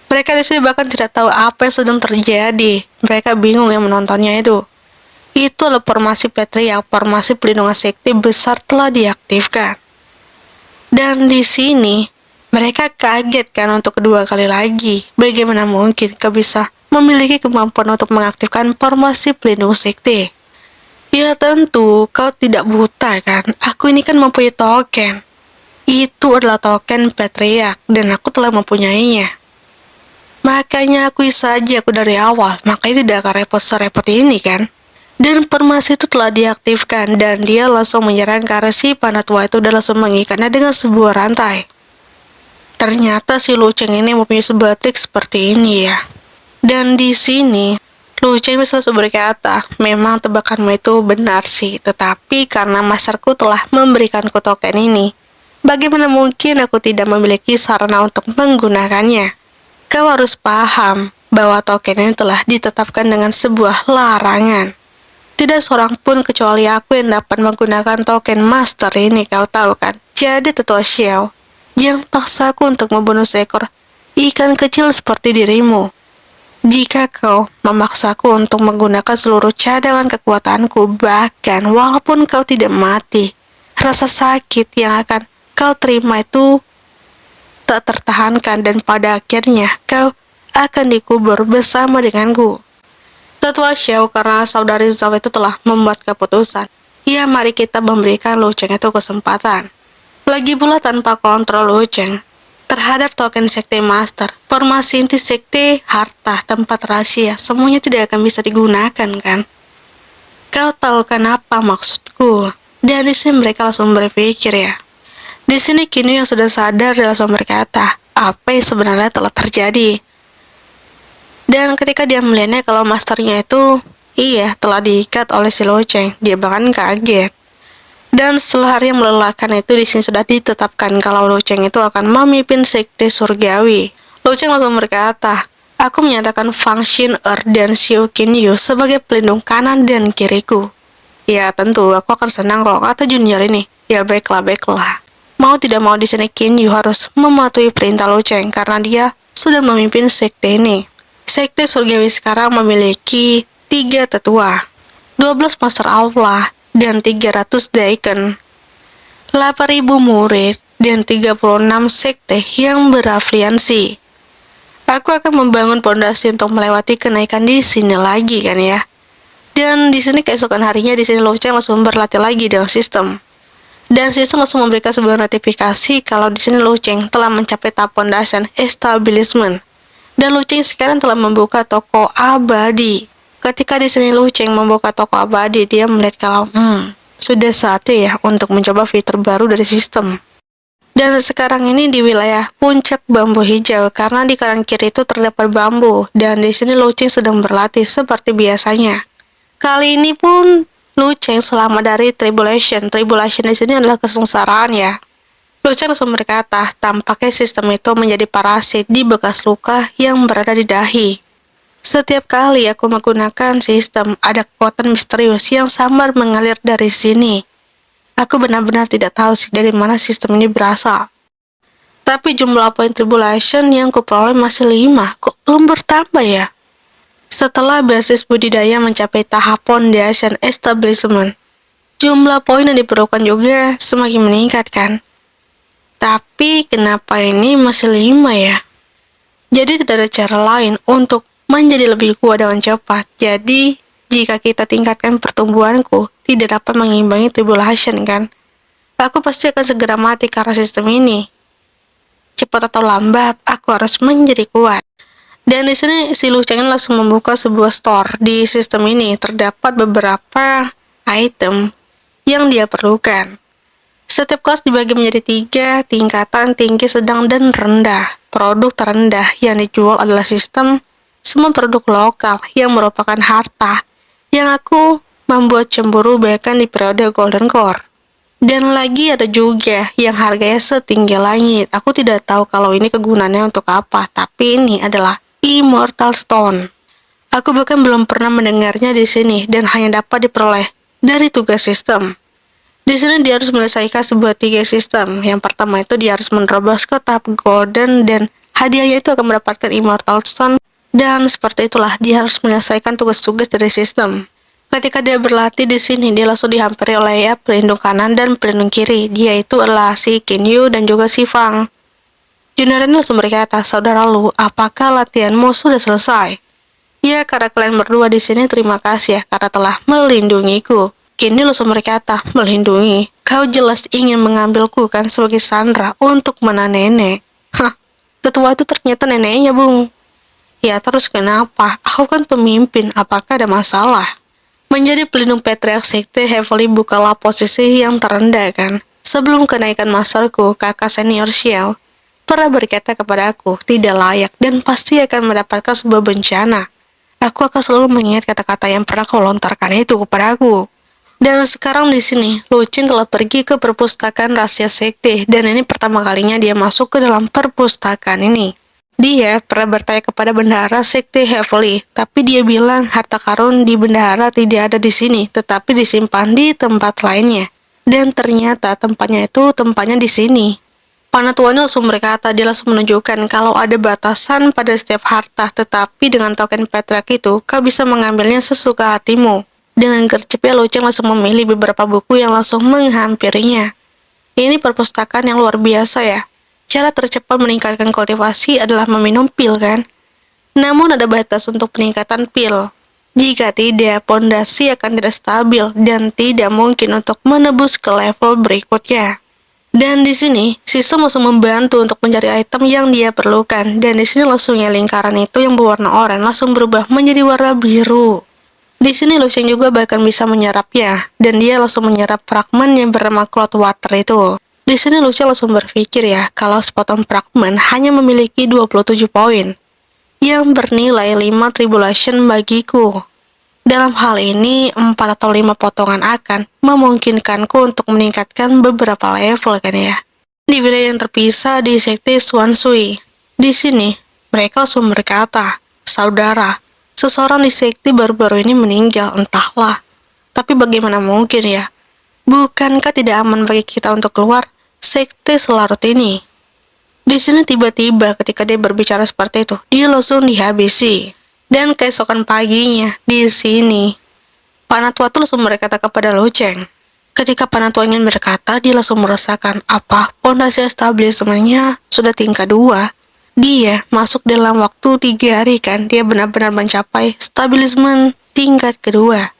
Mereka di sini bahkan tidak tahu apa yang sedang terjadi. Mereka bingung yang menontonnya itu. Itu adalah formasi Patriarch, formasi pelindungan sekte besar telah diaktifkan. Dan di sini mereka kaget kan untuk kedua kali lagi. Bagaimana mungkin kau bisa memiliki kemampuan untuk mengaktifkan formasi pelindung sekte? Ya tentu, kau tidak buta kan? Aku ini kan mempunyai token. Itu adalah token Patriarch dan aku telah mempunyainya. Makanya akui saja aku dari awal, makanya tidak akan repot serepot ini kan? Dan formasi itu telah diaktifkan dan dia langsung menyerang ke arah si Panatua itu dan langsung mengikatnya dengan sebuah rantai. Ternyata si Lu Cheng ini mempunyai sebuah trik seperti ini ya. Dan di sini Lu Cheng selalu berkata, memang tebakanmu itu benar sih, tetapi karena masterku telah memberikanku token ini, bagaimana mungkin aku tidak memiliki sarana untuk menggunakannya? Kau harus paham bahwa token ini telah ditetapkan dengan sebuah larangan. Tidak seorang pun kecuali aku yang dapat menggunakan token master ini, kau tahu kan? Jadi Tetua Xiao, jangan paksaku untuk membunuh seekor ikan kecil seperti dirimu. Jika kau memaksaku untuk menggunakan seluruh cadangan kekuatanku, bahkan walaupun kau tidak mati, rasa sakit yang akan kau terima itu tak tertahankan dan pada akhirnya kau akan dikubur bersama denganku. Tetua Xiao karena saudari Zhao itu telah membuat keputusan. Ya, mari kita memberikan Lu Cheng itu kesempatan. Lagi pula tanpa kontrol Lu Cheng terhadap token sekte master, formasi inti sekte, harta, tempat rahasia, semuanya tidak akan bisa digunakan kan? Kau tahu kan apa maksudku? Dan di sini mereka langsung berpikir ya. Di sini Kinyu yang sudah sadar dia langsung berkata, apa yang sebenarnya telah terjadi? Dan ketika dia melihatnya kalau masternya itu, iya, telah diikat oleh si Lu Cheng, dia bahkan kaget. Dan setelah hari yang melelahkan itu di sini sudah ditetapkan kalau Lu Cheng itu akan memimpin sekte surgawi. Lu Cheng langsung berkata, aku menyatakan Fang Xin Er dan Xiu Qinyu sebagai pelindung kanan dan kiriku. Ya tentu, aku akan senang kalau kata junior ini. Ya baiklah, baiklah. Mau tidak mau di sini Qinyu harus mematuhi perintah Lu Cheng karena dia sudah memimpin sekte ini. Sekte surgawi sekarang memiliki 3 tetua, 12 master Allah, dan 300 daikon, 8.000 murid, dan 36 sekte yang berafiliasi. Aku akan membangun pondasi untuk melewati kenaikan di sini lagi kan ya. Dan di sini keesokan harinya di sini Lu Cheng langsung berlatih lagi dengan sistem. Dan sistem langsung memberikan sebuah notifikasi kalau di sini Lu Cheng telah mencapai tahap pondasi establishment. Dan Lu Cheng sekarang telah membuka toko abadi. Ketika di sini Lu Cheng membuka toko abadi, dia melihat kalau sudah saatnya ya untuk mencoba fitur baru dari sistem. Dan sekarang ini di wilayah puncak bambu hijau karena di kanan kiri itu terdapat bambu dan di sini Lu Cheng sedang berlatih seperti biasanya. Kali ini pun Lu Cheng selamat dari tribulation. Tribulation di sini adalah kesengsaraan ya. Lu Cheng langsung berkata, tampaknya sistem itu menjadi parasit di bekas luka yang berada di dahi. Setiap kali aku menggunakan sistem, ada kekuatan misterius yang samar mengalir dari sini. Aku benar-benar tidak tahu sih dari mana sistem ini berasal. Tapi jumlah poin tribulation yang kuperoleh masih 5, kok belum bertambah ya? Setelah basis budidaya mencapai tahap foundation establishment, jumlah poin yang diperlukan juga semakin meningkat kan? Tapi kenapa ini masih 5 ya? Jadi tidak ada cara lain untuk menjadi lebih kuat dengan cepat. Jadi, jika kita tingkatkan pertumbuhanku, tidak dapat mengimbangi tribulation kan? Aku pasti akan segera mati karena sistem ini. Cepat atau lambat, aku harus menjadi kuat. Dan di sini si Lu Cheng langsung membuka sebuah store. Di sistem ini terdapat beberapa item yang dia perlukan. Setiap kelas dibagi menjadi 3 tingkatan, tinggi, sedang, dan rendah. Produk terendah yang dijual adalah sistem semua produk lokal yang merupakan harta yang aku membuat cemburu bahkan di periode Golden Core. Dan lagi ada juga yang harganya setinggi langit. Aku tidak tahu kalau ini kegunaannya untuk apa, tapi ini adalah Immortal Stone. Aku bahkan belum pernah mendengarnya di sini dan hanya dapat diperoleh dari tugas sistem. Di sini dia harus menyelesaikan sebuah 3 sistem. Yang pertama itu dia harus menerobos ke tahap Golden dan hadiahnya itu akan mendapatkan Immortal Stone. Dan seperti itulah dia harus menyelesaikan tugas-tugas dari sistem. Ketika dia berlatih di sini, dia langsung dihampiri oleh ya pelindung kanan dan pelindung kiri. Dia itu adalah si Kinyu dan juga si Fang. Junior ini langsung berkata, saudara Lu, apakah latihanmu sudah selesai? Ya, karena kalian berdua di sini terima kasih ya karena telah melindungiku. Kinyu langsung berkata, melindungi? Kau jelas ingin mengambilku kan sebagai Sandra untuk menahan nenek. Hah, tetua itu ternyata neneknya, Bung. Ya terus kenapa? Aku kan pemimpin, apakah ada masalah? Menjadi pelindung Patriarch Sekte Heavily bukalah posisi yang terendah kan? Sebelum kenaikan masterku, kakak senior Xiao pernah berkata kepada aku, tidak layak dan pasti akan mendapatkan sebuah bencana. Aku akan selalu mengingat kata-kata yang pernah kau lontarkan itu kepada aku. Dan sekarang di sini, Lu Cheng telah pergi ke perpustakaan rahasia sekte dan ini pertama kalinya dia masuk ke dalam perpustakaan ini. Dia pernah bertanya kepada bendahara sekte Heavily, tapi dia bilang harta karun di bendahara tidak ada di sini, tetapi disimpan di tempat lainnya. Dan ternyata tempatnya di sini. Panatuannya langsung berkata, dia langsung menunjukkan kalau ada batasan pada setiap harta, tetapi dengan token Patriarch itu, kau bisa mengambilnya sesuka hatimu. Dengan gercepnya Lu Cheng langsung memilih beberapa buku yang langsung menghampirinya. Ini perpustakaan yang luar biasa ya. Cara tercepat meningkatkan kultivasi adalah meminum pil kan? Namun ada batas untuk peningkatan pil. Jika tidak, pondasi akan tidak stabil dan tidak mungkin untuk menembus ke level berikutnya. Dan di sini, sistem langsung membantu untuk mencari item yang dia perlukan. Dan di sini langsungnya lingkaran itu yang berwarna oranye langsung berubah menjadi warna biru. Di sini Lu Chen juga bahkan bisa menyerapnya, dan dia langsung menyerap fragmen yang bernama Cloud Water itu. Di sini Lu Chen langsung berpikir ya, kalau sepotong fragmen hanya memiliki 27 poin, yang bernilai 5 tribulation bagiku. Dalam hal ini, 4 atau 5 potongan akan memungkinkanku untuk meningkatkan beberapa level kan ya. Di wilayah yang terpisah di sekte Swansui. Di sini, mereka langsung berkata, saudara, seseorang di sekte baru-baru ini meninggal, entahlah. Tapi bagaimana mungkin ya? Bukankah tidak aman bagi kita untuk keluar sekte selarut ini? Di sini tiba-tiba ketika dia berbicara seperti itu, dia langsung dihabisi. Dan keesokan paginya, di sini, Panatua tuh langsung berkata kepada Lu Chen. Ketika Panatua ingin berkata, dia langsung merasakan apa pondasi establishmentnya sudah tingkat 2. Dia masuk dalam waktu 3 hari kan, dia benar-benar mencapai stabilisme tingkat kedua.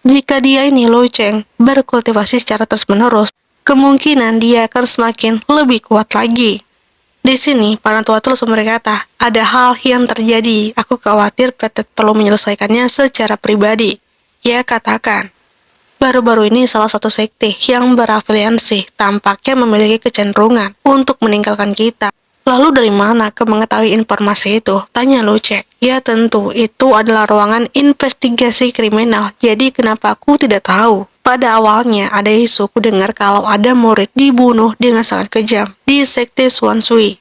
Jika dia ini Lu Chen berkultivasi secara terus-menerus, kemungkinan dia akan semakin lebih kuat lagi. Di sini, Panatua tuh langsung berkata, ada hal yang terjadi, aku khawatir Petet perlu menyelesaikannya secara pribadi. Ia katakan, baru-baru ini salah satu sekte yang berafiliasi tampaknya memiliki kecenderungan untuk meninggalkan kita. Lalu dari mana kau mengetahui informasi itu? Tanya Lu Chen. Ya tentu, itu adalah ruangan investigasi kriminal, jadi kenapa aku tidak tahu? Pada awalnya ada isu ku dengar kalau ada murid dibunuh dengan sangat kejam di sekte Swansui.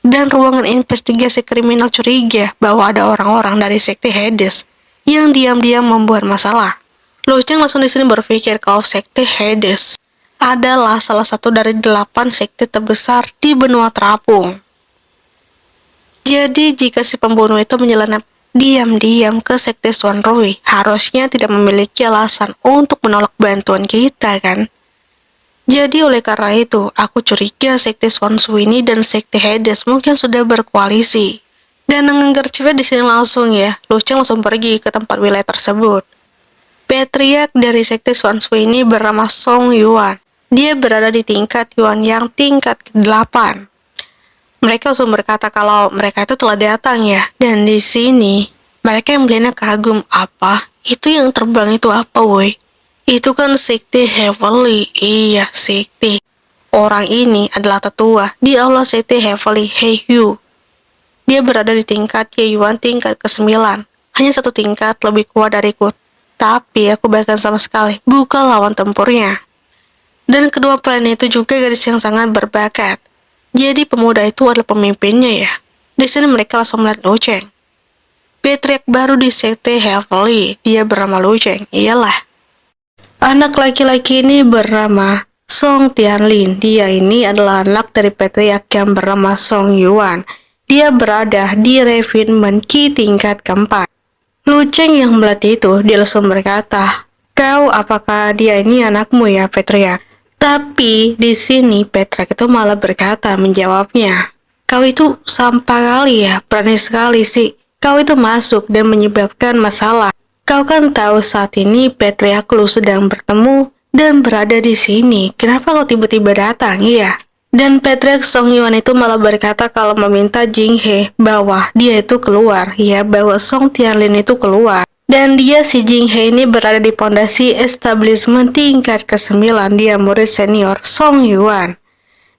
Dan ruangan investigasi kriminal curiga bahwa ada orang-orang dari sekte Hades yang diam-diam membuat masalah. Lu Chen langsung di sini berpikir kalau sekte Hades adalah salah satu dari 8 sekte terbesar di benua terapung. Jadi jika si pembunuh itu menyelenap diam-diam ke sekte Swansui, harusnya tidak memiliki alasan untuk menolak bantuan kita kan? Jadi oleh karena itu, aku curiga sekte Swansui ini dan sekte Hades mungkin sudah berkoalisi. Dan Ngengger Cewek di sini langsung ya, Lu Chen langsung pergi ke tempat wilayah tersebut. Patriark dari sekte Swansui ini bernama Song Yuan. Dia berada di tingkat Yuan yang tingkat ke-8. Mereka langsung berkata kalau mereka itu telah datang ya. Dan di sini, mereka yang melihatnya kagum, apa? Itu yang terbang itu apa woi? Itu kan sekte Heavenly. Iya, sekte. Orang ini adalah tetua di aula sekte Heavenly Heiyu. Dia berada di tingkat Yuan tingkat ke-9. Hanya 1 tingkat lebih kuat dariku. Tapi aku bahkan sama sekali bukan lawan tempurnya. Dan kedua pelayan itu juga gadis yang sangat berbakat. Jadi pemuda itu adalah pemimpinnya ya. Di sini mereka langsung melihat Lu Chen. Patriark baru di sekte Heavenly, dia bernama Lu Chen. Iyalah. Anak laki-laki ini bernama Song Tianlin. Dia ini adalah anak dari Patriark yang bernama Song Yuan. Dia berada di refinement Qi tingkat ke-4. Lu Chen yang melatih itu, dia langsung berkata, kau apakah dia ini anakmu ya Patriark? Tapi di sini Patriark itu malah berkata menjawabnya, kau itu sampah kali ya, berani sekali sih. Kau itu masuk dan menyebabkan masalah. Kau kan tahu saat ini Patriark lu sedang bertemu dan berada di sini. Kenapa kau tiba-tiba datang ya? Dan Patriark Song Yuan itu malah berkata kalau meminta Jing He bahwa dia itu keluar, ya bahwa Song Tianlin itu keluar. Dan dia si Jing He ini berada di pondasi establishment tingkat ke-9, dia murid senior Song Yuan.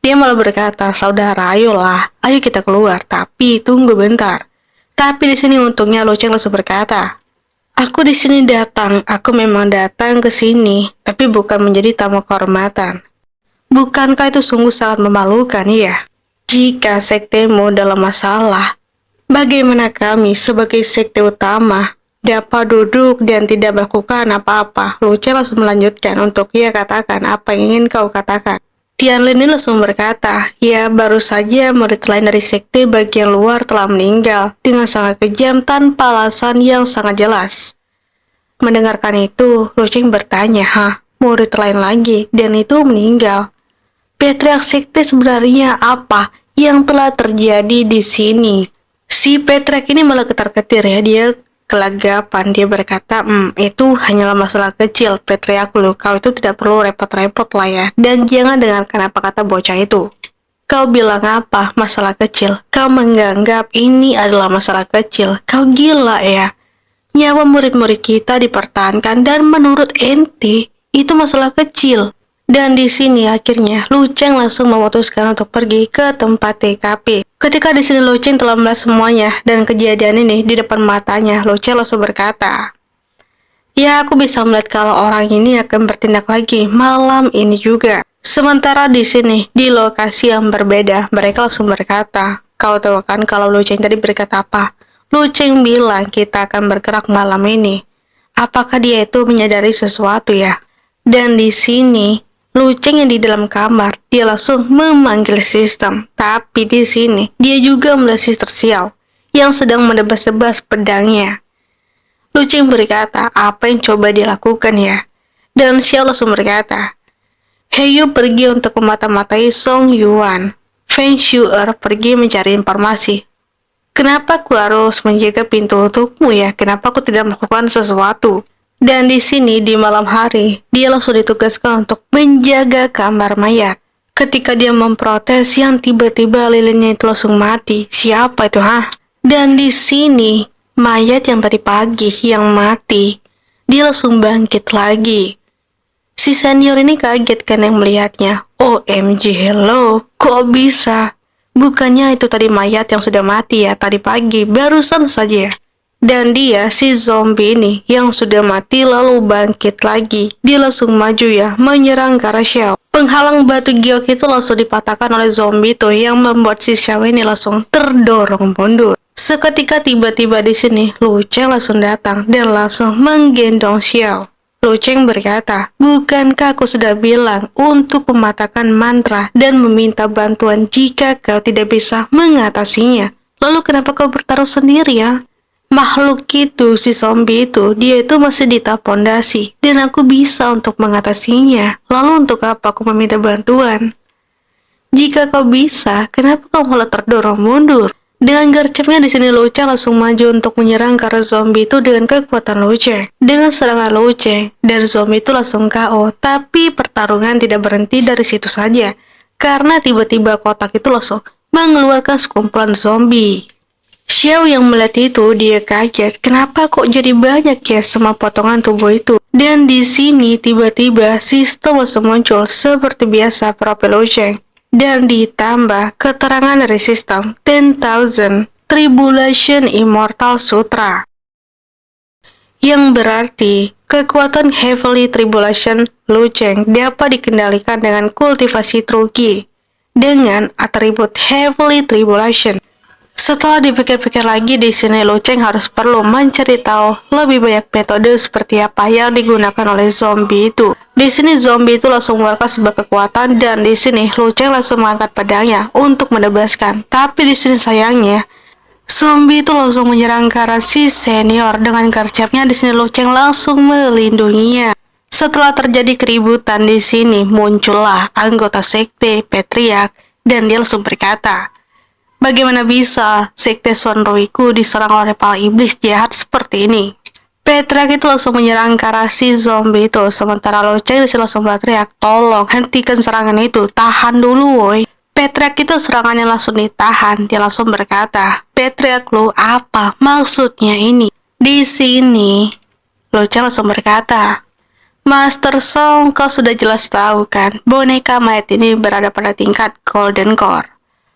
Dia malah berkata, saudara ayolah, ayo kita keluar, tapi tunggu bentar. Tapi di sini untungnya Lu Chen langsung berkata, aku di sini datang, aku memang datang ke sini, tapi bukan menjadi tamu kehormatan. Bukankah itu sungguh sangat memalukan ya? Jika sektemu dalam masalah, bagaimana kami sebagai sekte utama dapat duduk dan tidak melakukan apa-apa? Lu Chen langsung melanjutkan untuk ia katakan apa yang ingin kau katakan. Tianlin ini langsung berkata, ya baru saja murid lain dari sekte bagian luar telah meninggal dengan sangat kejam tanpa alasan yang sangat jelas. Mendengarkan itu, Lu Chen bertanya, murid lain lagi dan itu meninggal. Patriark sekte sebenarnya apa yang telah terjadi di sini? Si Patriark ini malah ketar-ketir ya, dia kelagapan. Dia berkata, itu hanyalah masalah kecil, Petriak lu, kau itu tidak perlu repot-repot lah ya. Dan jangan dengarkan apa kata bocah itu. Kau bilang apa? Masalah kecil. Kau menganggap ini adalah masalah kecil. Kau gila ya. Nyawa murid-murid kita dipertahankan dan menurut ente itu masalah kecil. Dan di sini akhirnya Luceng langsung memutuskan untuk pergi ke tempat TKP. Ketika di sini Luceng telah melihat semuanya dan kejadian ini di depan matanya, Luceng langsung berkata, "Ya, aku bisa melihat kalau orang ini akan bertindak lagi malam ini juga." Sementara di sini, di lokasi yang berbeda, mereka langsung berkata, "Kau tahu kan kalau Luceng tadi berkata apa? Luceng bilang kita akan bergerak malam ini. Apakah dia itu menyadari sesuatu ya?" Dan di sini, Luceng yang di dalam kamar, dia langsung memanggil sistem. Tapi di sini, dia juga melihat Sister Xiao yang sedang menebas-nebas pedangnya. Luceng berkata, apa yang coba dia lakukan ya? Dan Xiao langsung berkata, Heyu pergi untuk memata-matai Song Yuan. Feng Shuer pergi mencari informasi. Kenapa aku harus menjaga pintu untukmu ya? Kenapa aku tidak melakukan sesuatu? Dan di sini di malam hari, dia langsung ditugaskan untuk menjaga kamar mayat. Ketika dia memprotes, yang tiba-tiba lilinnya itu langsung mati. Siapa itu, hah? Dan di sini, mayat yang tadi pagi yang mati, dia langsung bangkit lagi. Si senior ini kaget kan yang melihatnya. OMG, hello, kok bisa? Bukannya itu tadi mayat yang sudah mati ya tadi pagi, barusan saja. Dan dia, si zombie ini yang sudah mati lalu bangkit lagi. Dia langsung maju ya, menyerang ke arah Xiao. Penghalang batu giok itu langsung dipatahkan oleh zombie itu yang membuat si Xiao ini langsung terdorong mundur. Seketika tiba-tiba di sini, Luceng langsung datang dan langsung menggendong Xiao. Luceng berkata, bukankah aku sudah bilang untuk mematahkan mantra dan meminta bantuan jika kau tidak bisa mengatasinya? Lalu kenapa kau bertaruh sendiri ya? Makhluk itu, si zombie itu, dia itu masih di tahap pondasi dan aku bisa untuk mengatasinya. Lalu untuk apa aku meminta bantuan? Jika kau bisa, kenapa kau malah terdorong mundur? Dengan gercepnya di sini Luceng langsung maju untuk menyerang ke arah zombie itu dengan kekuatan Luceng. Dengan serangan Luceng, dan zombie itu langsung KO. Tapi pertarungan tidak berhenti dari situ saja, karena tiba-tiba kotak itu langsung mengeluarkan sekumpulan zombie. Xiao yang melihat itu, dia kaget. Kenapa kok jadi banyak ya semua potongan tubuh itu? Dan di sini tiba-tiba sistem langsung muncul seperti biasa profil Luceng. Dan ditambah keterangan dari sistem 10,000 Tribulation Immortal Sutra, yang berarti kekuatan Heavenly Tribulation Luceng dapat dikendalikan dengan kultivasi Truki dengan atribut Heavenly Tribulation. Setelah dipikir-pikir lagi, di sini Luceng harus perlu mencari tahu lebih banyak metode seperti apa yang digunakan oleh zombie itu. Di sini zombie itu langsung mengeluarkan sebuah kekuatan dan di sini Luceng langsung mengangkat pedangnya untuk menebaskan. Tapi di sini sayangnya zombie itu langsung menyerang ke arah si senior. Dengan gercepnya di sini Luceng langsung melindunginya. Setelah terjadi keributan di sini muncullah anggota sekte Petriak dan dia langsung berkata, bagaimana bisa sekte Sonroiku diserang oleh para iblis jahat seperti ini? Petriak itu langsung menyerang ke arah si zombie itu. Sementara Luceng langsung berteriak, tolong hentikan serangan itu, tahan dulu woi. Petriak itu serangannya langsung ditahan. Dia langsung berkata, Petriak lu apa maksudnya ini? Di sini Luceng langsung berkata, Master Song, kau sudah jelas tahu kan boneka mayat ini berada pada tingkat Golden Core.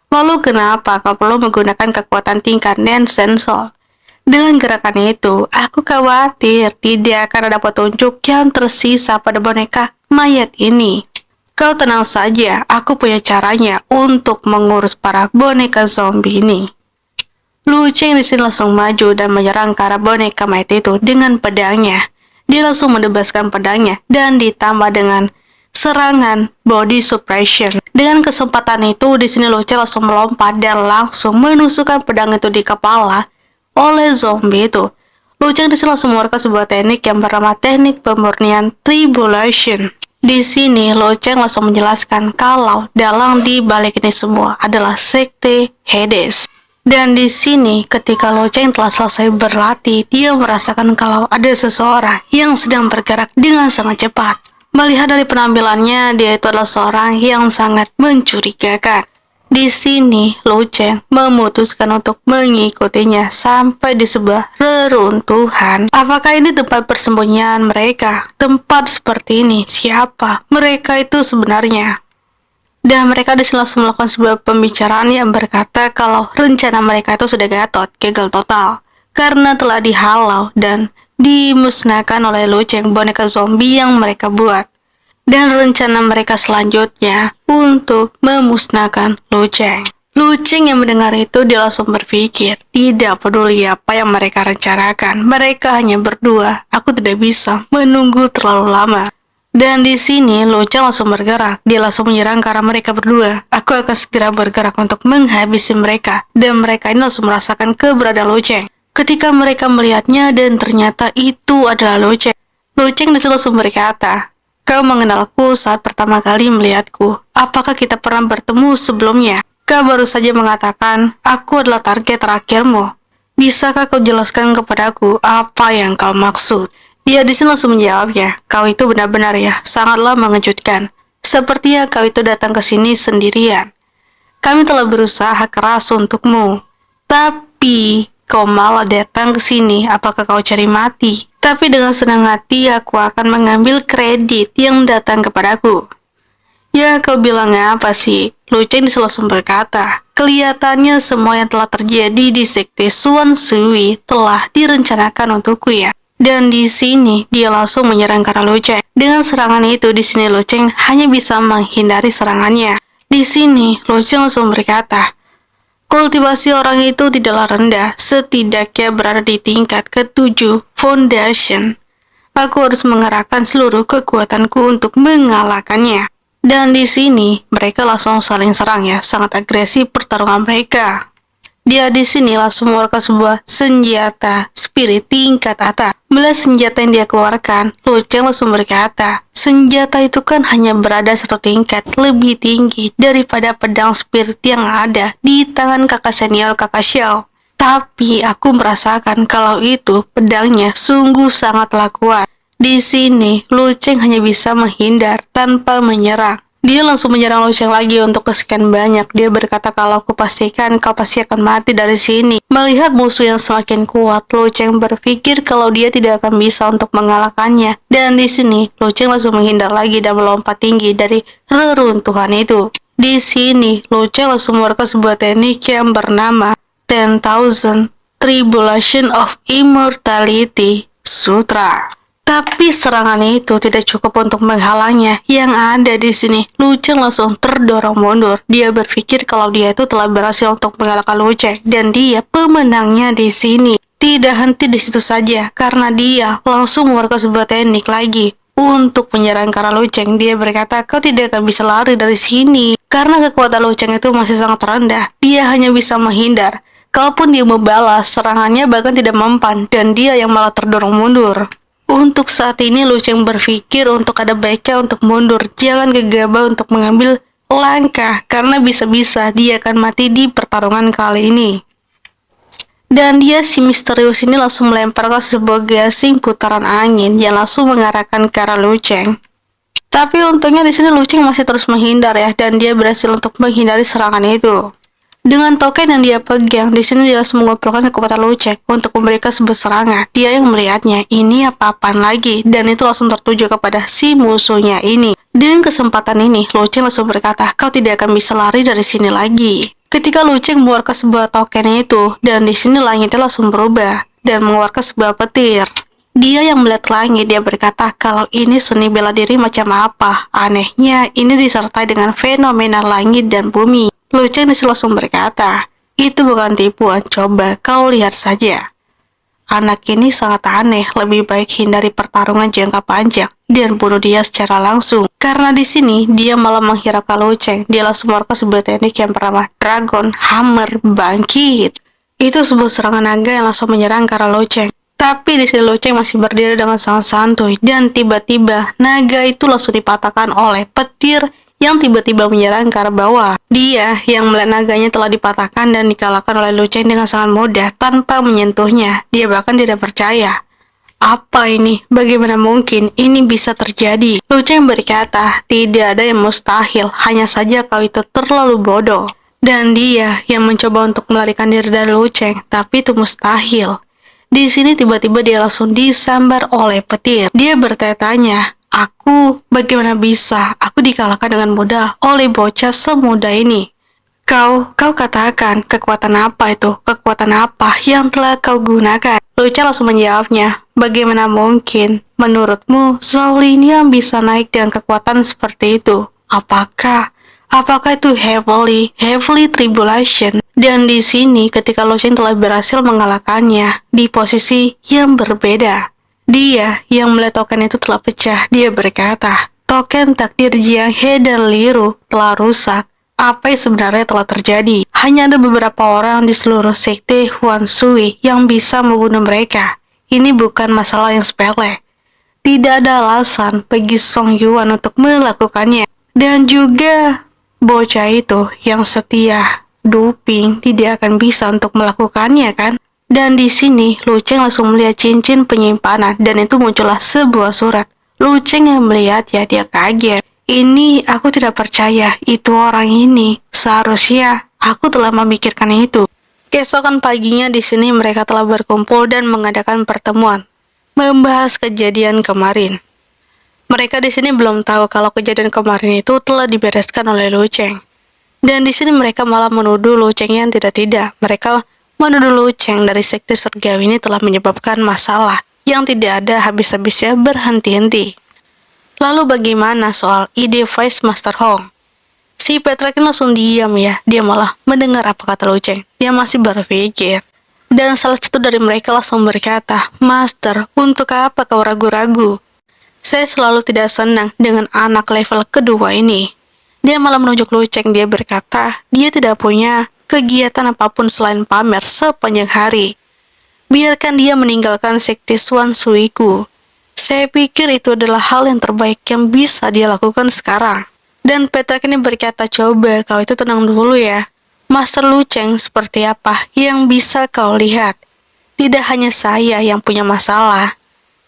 Lalu kenapa kau perlu menggunakan kekuatan tingkat Nansen Soul? Dengan gerakan itu, aku khawatir tidak akan ada petunjuk yang tersisa pada boneka mayat ini. Kau tenang saja, aku punya caranya untuk mengurus para boneka zombie ini. Luceng di sini langsung maju dan menyerang ke arah boneka mayat itu dengan pedangnya. Dia langsung menebaskan pedangnya dan ditambah dengan serangan body suppression. Dengan kesempatan itu, di sini Luceng langsung melompat dan langsung menusukkan pedang itu di kepala oleh zombie itu. Luceng di sini langsung mengeluarkan sebuah teknik yang bernama teknik pemurnian Tribulation. Di sini Luceng langsung menjelaskan kalau dalang di balik ini semua adalah sekte Hades. Dan di sini, ketika Loceng telah selesai berlatih, dia merasakan kalau ada seseorang yang sedang bergerak dengan sangat cepat. Melihat dari penampilannya, dia itu adalah seorang yang sangat mencurigakan. Di sini, Loceng memutuskan untuk mengikutinya sampai di sebuah reruntuhan. Apakah ini tempat persembunyian mereka? Tempat seperti ini, siapa mereka itu sebenarnya? Dan mereka disini langsung melakukan sebuah pembicaraan yang berkata kalau rencana mereka itu sudah gagal total. Karena telah dihalau dan dimusnahkan oleh Loceng, boneka zombie yang mereka buat. Dan rencana mereka selanjutnya untuk memusnahkan Loceng. Loceng yang mendengar itu dia langsung berpikir, tidak peduli apa yang mereka rencanakan, mereka hanya berdua, aku tidak bisa menunggu terlalu lama. Dan di sini Loceng langsung bergerak, dia langsung menyerang ke arah mereka berdua. Aku akan segera bergerak untuk menghabisi mereka, dan mereka ini langsung merasakan keberadaan Loceng. Ketika mereka melihatnya dan ternyata itu adalah Loceng. Loceng langsung berkata, kau mengenalku saat pertama kali melihatku. Apakah kita pernah bertemu sebelumnya? Kau baru saja mengatakan, aku adalah target terakhirmu. Bisakah kau jelaskan kepadaku apa yang kau maksud? Dia di sini langsung menjawabnya, kau itu benar-benar ya, sangatlah mengejutkan. Sepertinya kau itu datang ke sini sendirian. Kami telah berusaha keras untukmu, tapi kau malah datang ke sini. Apakah kau cari mati? Tapi dengan senang hati aku akan mengambil kredit yang datang kepadaku. Ya, kau bilang apa sih? Loceng langsung berkata, kelihatannya semua yang telah terjadi di sekte Suan Sui telah direncanakan untukku ya. Dan di sini dia langsung menyerang ke arah Loceng. Dengan serangan itu di sini Loceng hanya bisa menghindari serangannya. Di sini Loceng langsung berkata, kultivasi orang itu tidaklah rendah, setidaknya berada di tingkat ke-7 foundation. Aku harus mengerahkan seluruh kekuatanku untuk mengalahkannya. Dan di sini mereka langsung saling serang ya, sangat agresif pertarungan mereka. Dia di sini langsung mengeluarkan sebuah senjata spirit tingkat atas. Melihat senjata yang dia keluarkan, Loceng langsung berkata, senjata itu kan hanya berada satu tingkat lebih tinggi daripada pedang spirit yang ada di tangan kakak senior kakak Xiao. Tapi aku merasakan kalau itu pedangnya sungguh sangatlah kuat. Di sini, Loceng hanya bisa menghindar tanpa menyerang. Dia langsung menyerang Loceng lagi untuk kesekian banyak. Dia berkata kalau aku pastikan kau pasti akan mati dari sini. Melihat musuh yang semakin kuat, Loceng berpikir kalau dia tidak akan bisa untuk mengalahkannya. Dan di sini, Loceng langsung menghindar lagi dan melompat tinggi dari reruntuhan itu. Di sini, Loceng langsung mengeluarkan sebuah teknik yang bernama 10,000 Tribulation of Immortality Sutra. Tapi serangan itu tidak cukup untuk menghalangnya. Yang ada di sini, Loceng langsung terdorong mundur. Dia berpikir kalau dia itu telah berhasil untuk mengalahkan Loceng dan dia pemenangnya di sini. Tidak henti di situ saja, karena dia langsung mengeluarkan sebuah teknik lagi untuk menyerang ke arah Loceng. Dia berkata, kau tidak akan bisa lari dari sini karena kekuatan Loceng itu masih sangat rendah. Dia hanya bisa menghindar. Kalaupun dia membalas, serangannya bahkan tidak mempan dan dia yang malah terdorong mundur. Untuk saat ini Loceng berpikir untuk ada baiknya untuk mundur, jangan gegabah untuk mengambil langkah karena bisa-bisa dia akan mati di pertarungan kali ini. Dan dia si misterius ini langsung melemparkan sebuah gasing putaran angin yang langsung mengarahkan ke arah Loceng. Tapi untungnya di sini Loceng masih terus menghindar ya, dan dia berhasil untuk menghindari serangan itu. Dengan token yang dia pegang, di sini dia langsung mengumpulkan kekuatan Loceng untuk memberikan sebuah serangan. Dia yang melihatnya, ini apa-apaan lagi, dan itu langsung tertuju kepada si musuhnya ini. Dengan kesempatan ini, Loceng langsung berkata, kau tidak akan bisa lari dari sini lagi. Ketika Loceng mengeluarkan sebuah token itu, dan di sini langitnya langsung berubah dan mengeluarkan sebuah petir. Dia yang melihat langit, dia berkata kalau ini seni bela diri macam apa. Anehnya, ini disertai dengan fenomena langit dan bumi. Loceng langsung berkata, itu bukan tipuan, coba kau lihat saja. Anak ini sangat aneh, lebih baik hindari pertarungan jangka panjang dan bunuh dia secara langsung. Karena di sini dia malah menghiraukan Loceng. Dia langsung mengeluarkan sebuah teknik yang bernama Dragon Hammer Bangkit. Itu sebuah serangan naga yang langsung menyerang ke arah Loceng. Tapi di sini Loceng masih berdiri dengan sangat santuy dan tiba-tiba naga itu langsung dipatahkan oleh petir yang tiba-tiba menyerang ke arah bawah. Dia yang melihat naganya telah dipatahkan dan dikalahkan oleh Lu Cheng dengan sangat mudah tanpa menyentuhnya. Dia bahkan tidak percaya. Apa ini? Bagaimana mungkin ini bisa terjadi? Lu Cheng berkata, tidak ada yang mustahil, hanya saja kau itu terlalu bodoh. Dan dia yang mencoba untuk melarikan diri dari Lu Cheng, tapi itu mustahil. Di sini tiba-tiba dia langsung disambar oleh petir. Dia bertanya, bagaimana bisa? Aku dikalahkan dengan mudah oleh bocah semudah ini. Kau katakan, kekuatan apa itu? Kekuatan apa yang telah kau gunakan? Lu Cheng langsung menjawabnya, bagaimana mungkin? Menurutmu, Shaolin yang bisa naik dengan kekuatan seperti itu? Apakah itu heavily tribulation? Dan di sini, ketika Lu Cheng telah berhasil mengalahkannya, di posisi yang berbeda. Dia yang melihat token itu telah pecah. Dia berkata, token takdir Jiang He dan Liru telah rusak. Apa yang sebenarnya telah terjadi? Hanya ada beberapa orang di seluruh sekte Huan Sui yang bisa membunuh mereka. Ini bukan masalah yang sepele. Tidak ada alasan bagi Song Yuan untuk melakukannya. Dan juga bocah itu yang setia, Du Ping, tidak akan bisa untuk melakukannya kan? Dan di sini Lu Cheng langsung melihat cincin penyimpanan dan itu muncullah sebuah surat. Lu Cheng yang melihat ya dia kaget. Ini aku tidak percaya, itu orang ini. Seharusnya aku telah memikirkan itu. Keesokan paginya di sini mereka telah berkumpul dan mengadakan pertemuan, membahas kejadian kemarin. Mereka di sini belum tahu kalau kejadian kemarin itu telah dibereskan oleh Lu Cheng. Dan di sini mereka malah menuduh Lu Cheng yang tidak-tidak. Mereka menuduh Lu Cheng dari sekte surgawi ini telah menyebabkan masalah yang tidak ada habis-habisnya berhenti-henti. Lalu bagaimana soal ide Vice Master Hong? Si Patrick langsung diam ya, dia malah mendengar apa kata Lu Cheng. Dia masih berpikir. Dan salah satu dari mereka langsung berkata, Master, untuk apa kau ragu-ragu? Saya selalu tidak senang dengan anak level kedua ini. Dia malah menunjuk Lu Cheng, dia berkata, dia tidak punya kegiatan apapun selain pamer sepanjang hari. Biarkan dia meninggalkan sekte Suan Suiku. Saya pikir itu adalah hal yang terbaik yang bisa dia lakukan sekarang. Dan Patrick ini berkata, coba kau itu tenang dulu ya. Master Lu Cheng seperti apa yang bisa kau lihat? Tidak hanya saya yang punya masalah.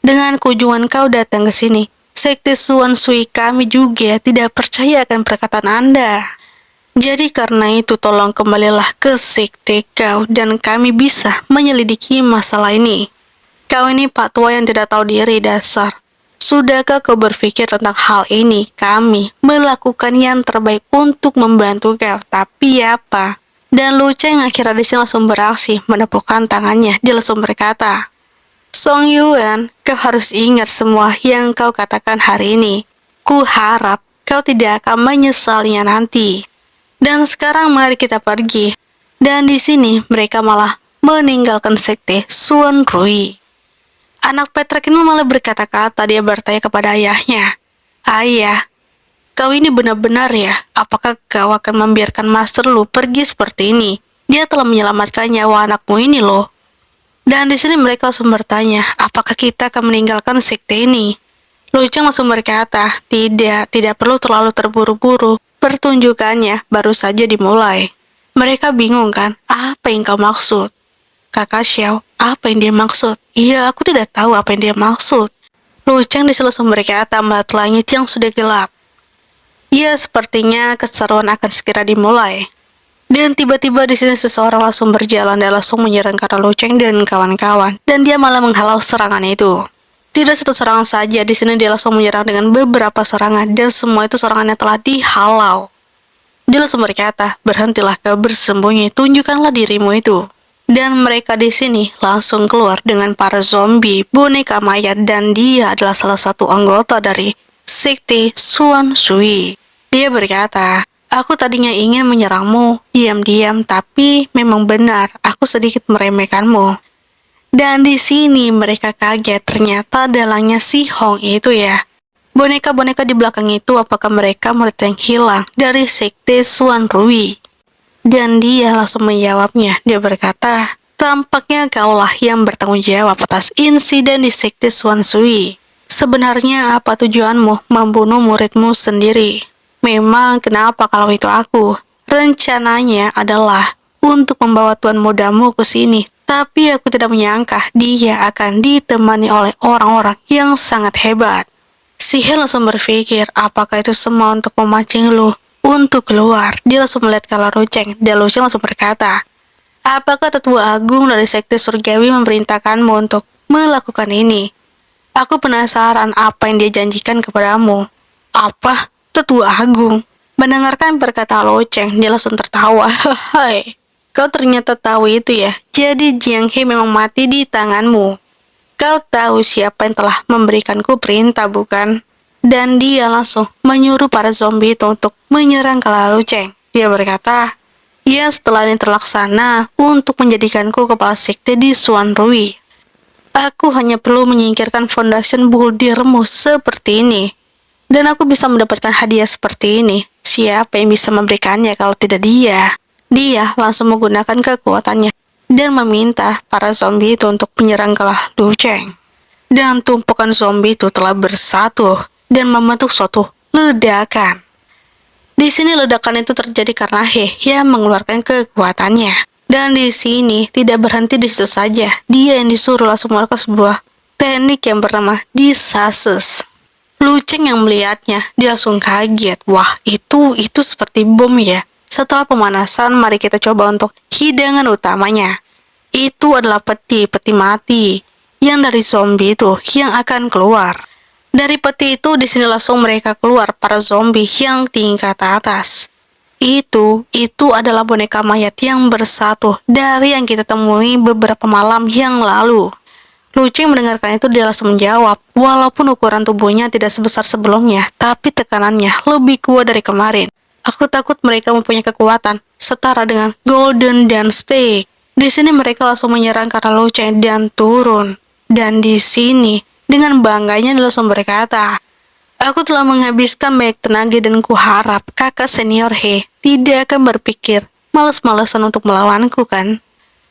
Dengan kunjungan kau datang ke sini, sekte Suan Sui kami juga tidak percaya akan perkataan Anda. Jadi karena itu tolong kembalilah ke sekte kau dan kami bisa menyelidiki masalah ini. Kau ini Pak Tua yang tidak tahu diri dasar. Sudahkah kau berpikir tentang hal ini? Kami melakukan yang terbaik untuk membantu kau. Tapi apa? Dan Lu Cheng akhirnya di sini langsung beraksi, menepukkan tangannya. Dia langsung berkata, Song Yuan, kau harus ingat semua yang kau katakan hari ini. Ku harap kau tidak akan menyesalinya nanti. Dan sekarang mari kita pergi. Dan di sini mereka malah meninggalkan sekte Suan Rui. Anak Patrick ini malah berkata-kata, dia bertanya kepada ayahnya, Ayah, kau ini benar-benar ya? Apakah kau akan membiarkan Master Lu pergi seperti ini? Dia telah menyelamatkan nyawa anakmu ini loh. Dan di sini mereka langsung bertanya, apakah kita akan meninggalkan sekte ini? Lu Cheng langsung berkata, tidak perlu terlalu terburu-buru. Pertunjukannya baru saja dimulai. Mereka bingung kan, apa yang kau maksud? Kakak Xiao, apa yang dia maksud? Iya, aku tidak tahu apa yang dia maksud. Lu Cheng langsung berkata melihat langit yang sudah gelap. Ya, sepertinya keseruan akan segera dimulai. Dan tiba-tiba di sini seseorang langsung berjalan dan langsung menyerang ke Lu Cheng dan kawan-kawan. Dan dia malah menghalau serangan itu. Tidak satu serangan saja, di sini dia langsung menyerang dengan beberapa serangan dan semua itu serangannya telah dihalau. Dia langsung berkata, berhentilah kau bersembunyi, tunjukkanlah dirimu itu. Dan mereka di sini langsung keluar dengan para zombie, boneka mayat, dan dia adalah salah satu anggota dari sekte Suan Sui. Dia berkata, aku tadinya ingin menyerangmu diam-diam, tapi memang benar, aku sedikit meremehkanmu. Dan di sini mereka kaget, ternyata dalangnya si Hong itu ya. Boneka-boneka di belakang itu, apakah mereka murid yang hilang dari sekte Suan Rui? Dan dia langsung menjawabnya. Dia berkata, tampaknya kaulah yang bertanggung jawab atas insiden di sekte Suan Sui. Sebenarnya apa tujuanmu membunuh muridmu sendiri? Memang kenapa kalau itu aku? Rencananya adalah untuk membawa tuan mudamu ke sini. Tapi aku tidak menyangka dia akan ditemani oleh orang-orang yang sangat hebat. Si He langsung berpikir, apakah itu semua untuk memancing lu untuk keluar? Dia langsung melihat ke arah Luceng, dan Luceng langsung berkata, apakah tetua agung dari sekte surgawi memerintahkanmu untuk melakukan ini? Aku penasaran apa yang dia janjikan kepadamu. Apa? Tetua agung? Mendengarkan perkataan Luceng, dia langsung tertawa. Hai, kau ternyata tahu itu ya. Jadi Jiang He memang mati di tanganmu. Kau tahu siapa yang telah memberikanku perintah, bukan? Dan dia langsung menyuruh para zombie itu untuk menyerang ke Luceng. Dia berkata, ya setelah ini terlaksana untuk menjadikanku kepala sekte di Suan Rui. Aku hanya perlu menyingkirkan foundation buildermu seperti ini. Dan aku bisa mendapatkan hadiah seperti ini. Siapa yang bisa memberikannya kalau tidak dia? Dia langsung menggunakan kekuatannya dan meminta para zombie itu untuk menyerang ke Luceng. Dan tumpukan zombie itu telah bersatu dan membentuk suatu ledakan. Di sini ledakan itu terjadi karena He yang mengeluarkan kekuatannya. Dan di sini tidak berhenti di situ saja. Dia yang disuruh langsung melakukan sebuah teknik yang bernama Disases. Luceng yang melihatnya, dia langsung kaget. Wah, itu seperti bom ya. Setelah pemanasan, mari kita coba untuk hidangan utamanya. Itu adalah peti mati yang dari zombie itu yang akan keluar. Dari peti itu di sini langsung mereka keluar para zombie yang tingkat atas. Itu adalah boneka mayat yang bersatu dari yang kita temui beberapa malam yang lalu. Luceng mendengarkan itu dia langsung menjawab, walaupun ukuran tubuhnya tidak sebesar sebelumnya, tapi tekanannya lebih kuat dari kemarin. Aku takut mereka mempunyai kekuatan setara dengan Golden dan Stick. Di sini mereka langsung menyerang karena Luceng dan turun. Dan di sini dengan bangganya dia langsung berkata, aku telah menghabiskan banyak tenaga dan kuharap kakak senior He tidak akan berpikir malas-malasan untuk melawanku kan?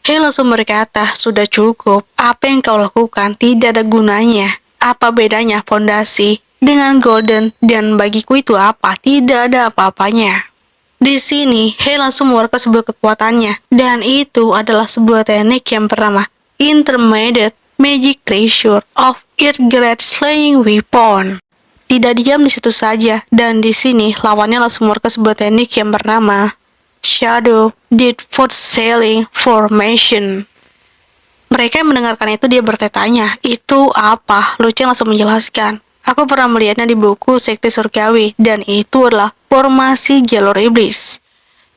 He langsung berkata, sudah cukup, apa yang kau lakukan tidak ada gunanya. Apa bedanya fondasi dengan Golden dan bagiku itu apa? Tidak ada apa-apanya. Di sini, He langsung mengeluarkan sebuah kekuatannya, dan itu adalah sebuah teknik yang bernama Intermediate Magic Treasure of Earthgate Slaying Weapon. Tidak diam di situ saja, dan di sini lawannya langsung mengeluarkan sebuah teknik yang bernama Shadow Dead Foot Sailing Formation. Mereka yang mendengarkan itu dia bertanya, itu apa? Luceng langsung menjelaskan, aku pernah melihatnya di buku Sekte Surgawi, dan itu adalah formasi jalur iblis.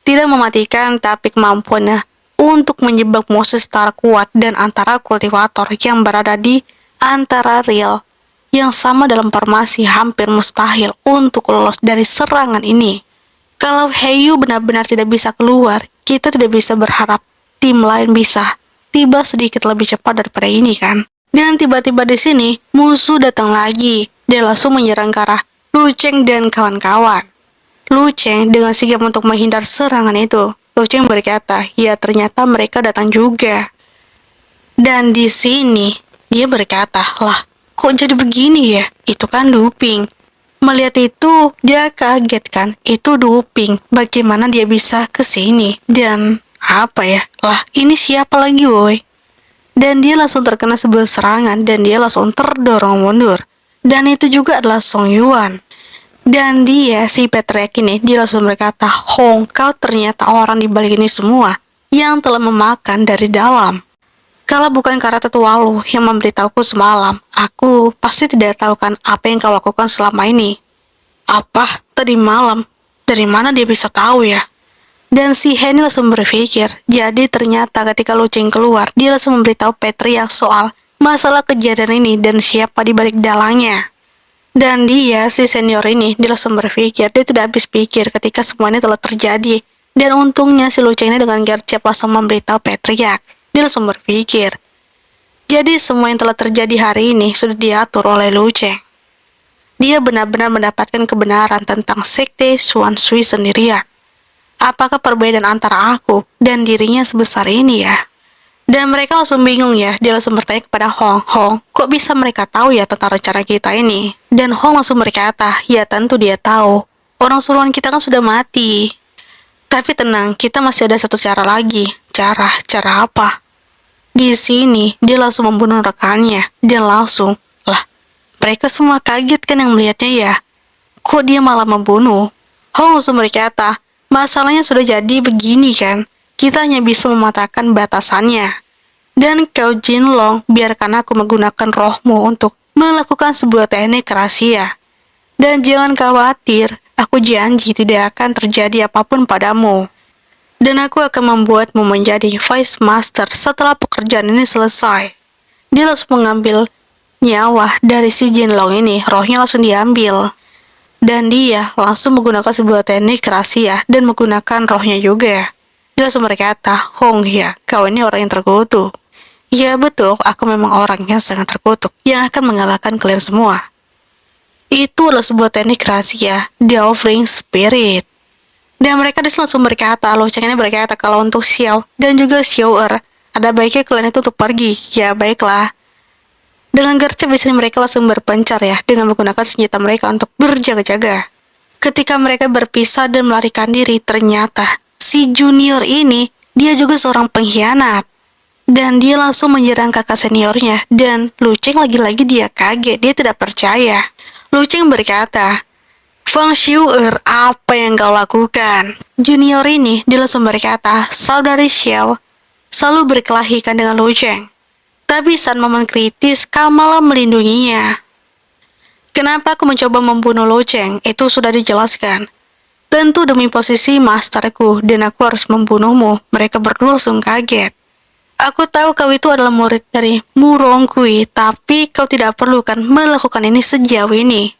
Tidak mematikan, tapi kemampuannya untuk menjebak musuh secara kuat dan antara kultivator yang berada di antara real yang sama dalam formasi hampir mustahil untuk lolos dari serangan ini. Kalau Heyu benar-benar tidak bisa keluar, kita tidak bisa berharap tim lain bisa tiba sedikit lebih cepat daripada ini kan. Dan tiba-tiba di sini musuh datang lagi. Dia langsung menyerang ke arah Luceng dan kawan-kawan. Luceng dengan sigap untuk menghindar serangan itu. Luceng berkata, ya ternyata mereka datang juga. Dan di sini dia berkata, lah kok jadi begini ya? Itu kan duping. Melihat itu, dia kaget kan? Itu duping. Bagaimana dia bisa ke sini? Dan apa ya? Lah, ini siapa lagi, woi? Dan dia langsung terkena sebuah serangan dan dia langsung terdorong mundur. Dan itu juga adalah Song Yuan. Dan dia, si Patriarch ini, dia langsung berkata, Hong, kau ternyata orang di balik ini semua yang telah memakan dari dalam. Kalau bukan karena tetua lu yang memberitahuku semalam, aku pasti tidak tahu kan apa yang kau lakukan selama ini. Apa? Tadi malam? Dari mana dia bisa tahu ya? Dan si Henny langsung berpikir, jadi ternyata ketika Luceng keluar, dia langsung memberitahu Patriarch soal masalah kejadian ini dan siapa di balik dalangnya. Dan dia, si senior ini, dia langsung berpikir, dia tidak habis pikir ketika semuanya telah terjadi. Dan untungnya si Luceng ini dengan gercep langsung memberitahu Patriarch. Dia langsung berpikir, jadi semua yang telah terjadi hari ini sudah diatur oleh Luceng. Dia benar-benar mendapatkan kebenaran tentang sekte Suan Sui sendirian. Apakah perbedaan antara aku dan dirinya sebesar ini ya? Dan mereka langsung bingung ya, dia langsung bertanya kepada Hong, Hong, kok bisa mereka tahu ya tentang rencana kita ini? Dan Hong langsung berkata, ya tentu dia tahu. Orang suruhan kita kan sudah mati. Tapi tenang, kita masih ada satu cara lagi. Cara apa? Di sini, dia langsung membunuh rekannya. Dia langsung, lah, mereka semua kaget kan yang melihatnya ya. Kok dia malah membunuh? Hong langsung berkata, masalahnya sudah jadi begini kan. Kita hanya bisa mematahkan batasannya. Dan kau Jinlong, biarkan aku menggunakan rohmu untuk melakukan sebuah teknik rahasia. Dan jangan khawatir, aku janji tidak akan terjadi apapun padamu. Dan aku akan membuatmu menjadi Vice Master setelah pekerjaan ini selesai. Dia langsung mengambil nyawa dari si Jinlong ini, rohnya langsung diambil. Dan dia langsung menggunakan sebuah teknik rahasia dan menggunakan rohnya juga. Dia langsung berkata, Hong ya, kau ini orang yang terkutuk. Ya betul, aku memang orang yang sangat terkutuk, yang akan mengalahkan kalian semua. Itu adalah sebuah teknik rahasia, The Offering Spirit. Dan mereka langsung berkata, Lo Cheng ini berkata kalau untuk Xiao dan juga Xiao ada baiknya kalian itu untuk pergi. Ya baiklah. Dengan gercep di sini mereka langsung berpencar ya, dengan menggunakan senjata mereka untuk berjaga-jaga. Ketika mereka berpisah dan melarikan diri, ternyata si junior ini, dia juga seorang pengkhianat. Dan dia langsung menyerang kakak seniornya, dan Lu Cheng lagi-lagi dia kaget, dia tidak percaya. Lu Cheng berkata, Fang Xiu'er, apa yang kau lakukan? Junior ini, dia langsung berkata, saudari Xiao selalu berkelahikan dengan Lu Cheng. Tapi saat momen kritis, kau malah melindunginya. Kenapa aku mencoba membunuh Lu Cheng? Itu sudah dijelaskan. Tentu demi posisi masterku, dan aku harus membunuhmu. Mereka berdua langsung kaget. Aku tahu kau itu adalah murid dari Murongkui, tapi kau tidak perlu kan melakukan ini sejauh ini.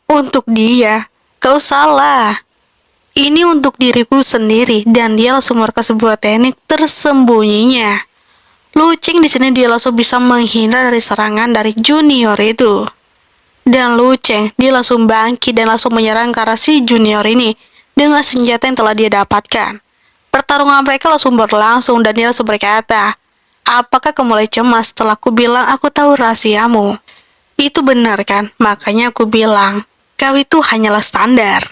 Untuk dia, kau salah. Ini untuk diriku sendiri, dan dia langsung merekam sebuah teknik tersembunyinya. Lu Cheng di sini dia langsung bisa menghindar dari serangan dari junior itu. Dan Lu Cheng dia langsung bangkit dan langsung menyerang ke arah si junior ini dengan senjata yang telah dia dapatkan. Pertarungan mereka langsung berlangsung dan dia langsung berkata, apakah kau mulai cemas setelah aku bilang aku tahu rahasiamu? Itu benar kan? Makanya aku bilang, kau itu hanyalah standar.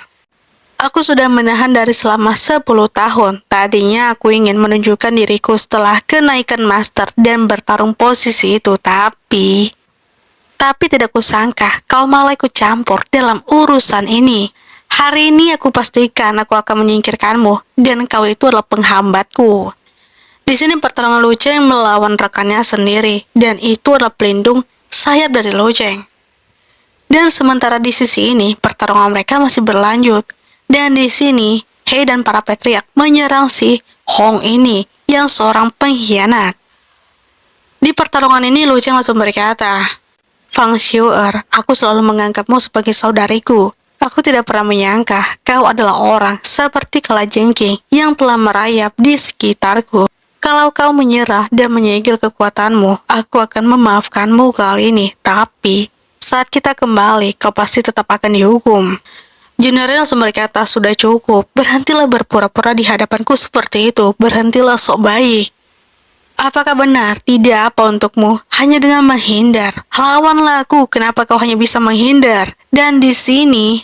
Aku sudah menahan dari selama 10 tahun. Tadinya aku ingin menunjukkan diriku setelah kenaikan master dan bertarung posisi itu, tapi tidak kusangka kau malah ikut campur dalam urusan ini. Hari ini aku pastikan aku akan menyingkirkanmu, dan kau itu adalah penghambatku. Di sini pertarungan Lu Cheng melawan rekannya sendiri, dan itu adalah pelindung sayap dari Lu Cheng. Dan sementara di sisi ini, pertarungan mereka masih berlanjut. Dan di sini, He dan para patriark menyerang si Hong ini, yang seorang pengkhianat. Di pertarungan ini, Lu Cheng langsung berkata, Fang Xiu'er, aku selalu menganggapmu sebagai saudariku. Aku tidak pernah menyangka kau adalah orang seperti kalajengking yang telah merayap di sekitarku. Kalau kau menyerah dan menyegel kekuatanmu, aku akan memaafkanmu kali ini. Tapi, saat kita kembali, kau pasti tetap akan dihukum. General langsung berkata, sudah cukup. Berhentilah berpura-pura di hadapanku seperti itu. Berhentilah sok baik. Apakah benar tidak apa untukmu hanya dengan menghindar? Lawanlah aku, kenapa kau hanya bisa menghindar? Dan di sini,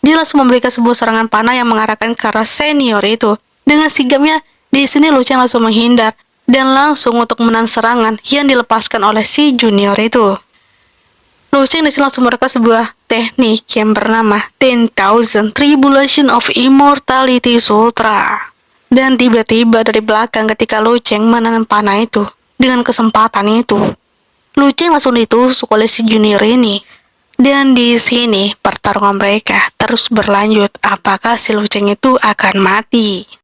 dia langsung memberikan sebuah serangan panah yang mengarahkan ke arah senior itu. Dengan sigapnya, di sini Lu Cheng langsung menghindar dan langsung untuk menahan serangan yang dilepaskan oleh si junior itu. Lu Cheng di sini langsung merekam sebuah teknik yang bernama 10,000 Tribulation of Immortality Sutra. Dan tiba-tiba dari belakang ketika Lu Cheng menanam panah itu, dengan kesempatan itu, Lu Cheng langsung ditusuk oleh si junior ini. Dan di sini pertarungan mereka terus berlanjut. Apakah si Lu Cheng itu akan mati?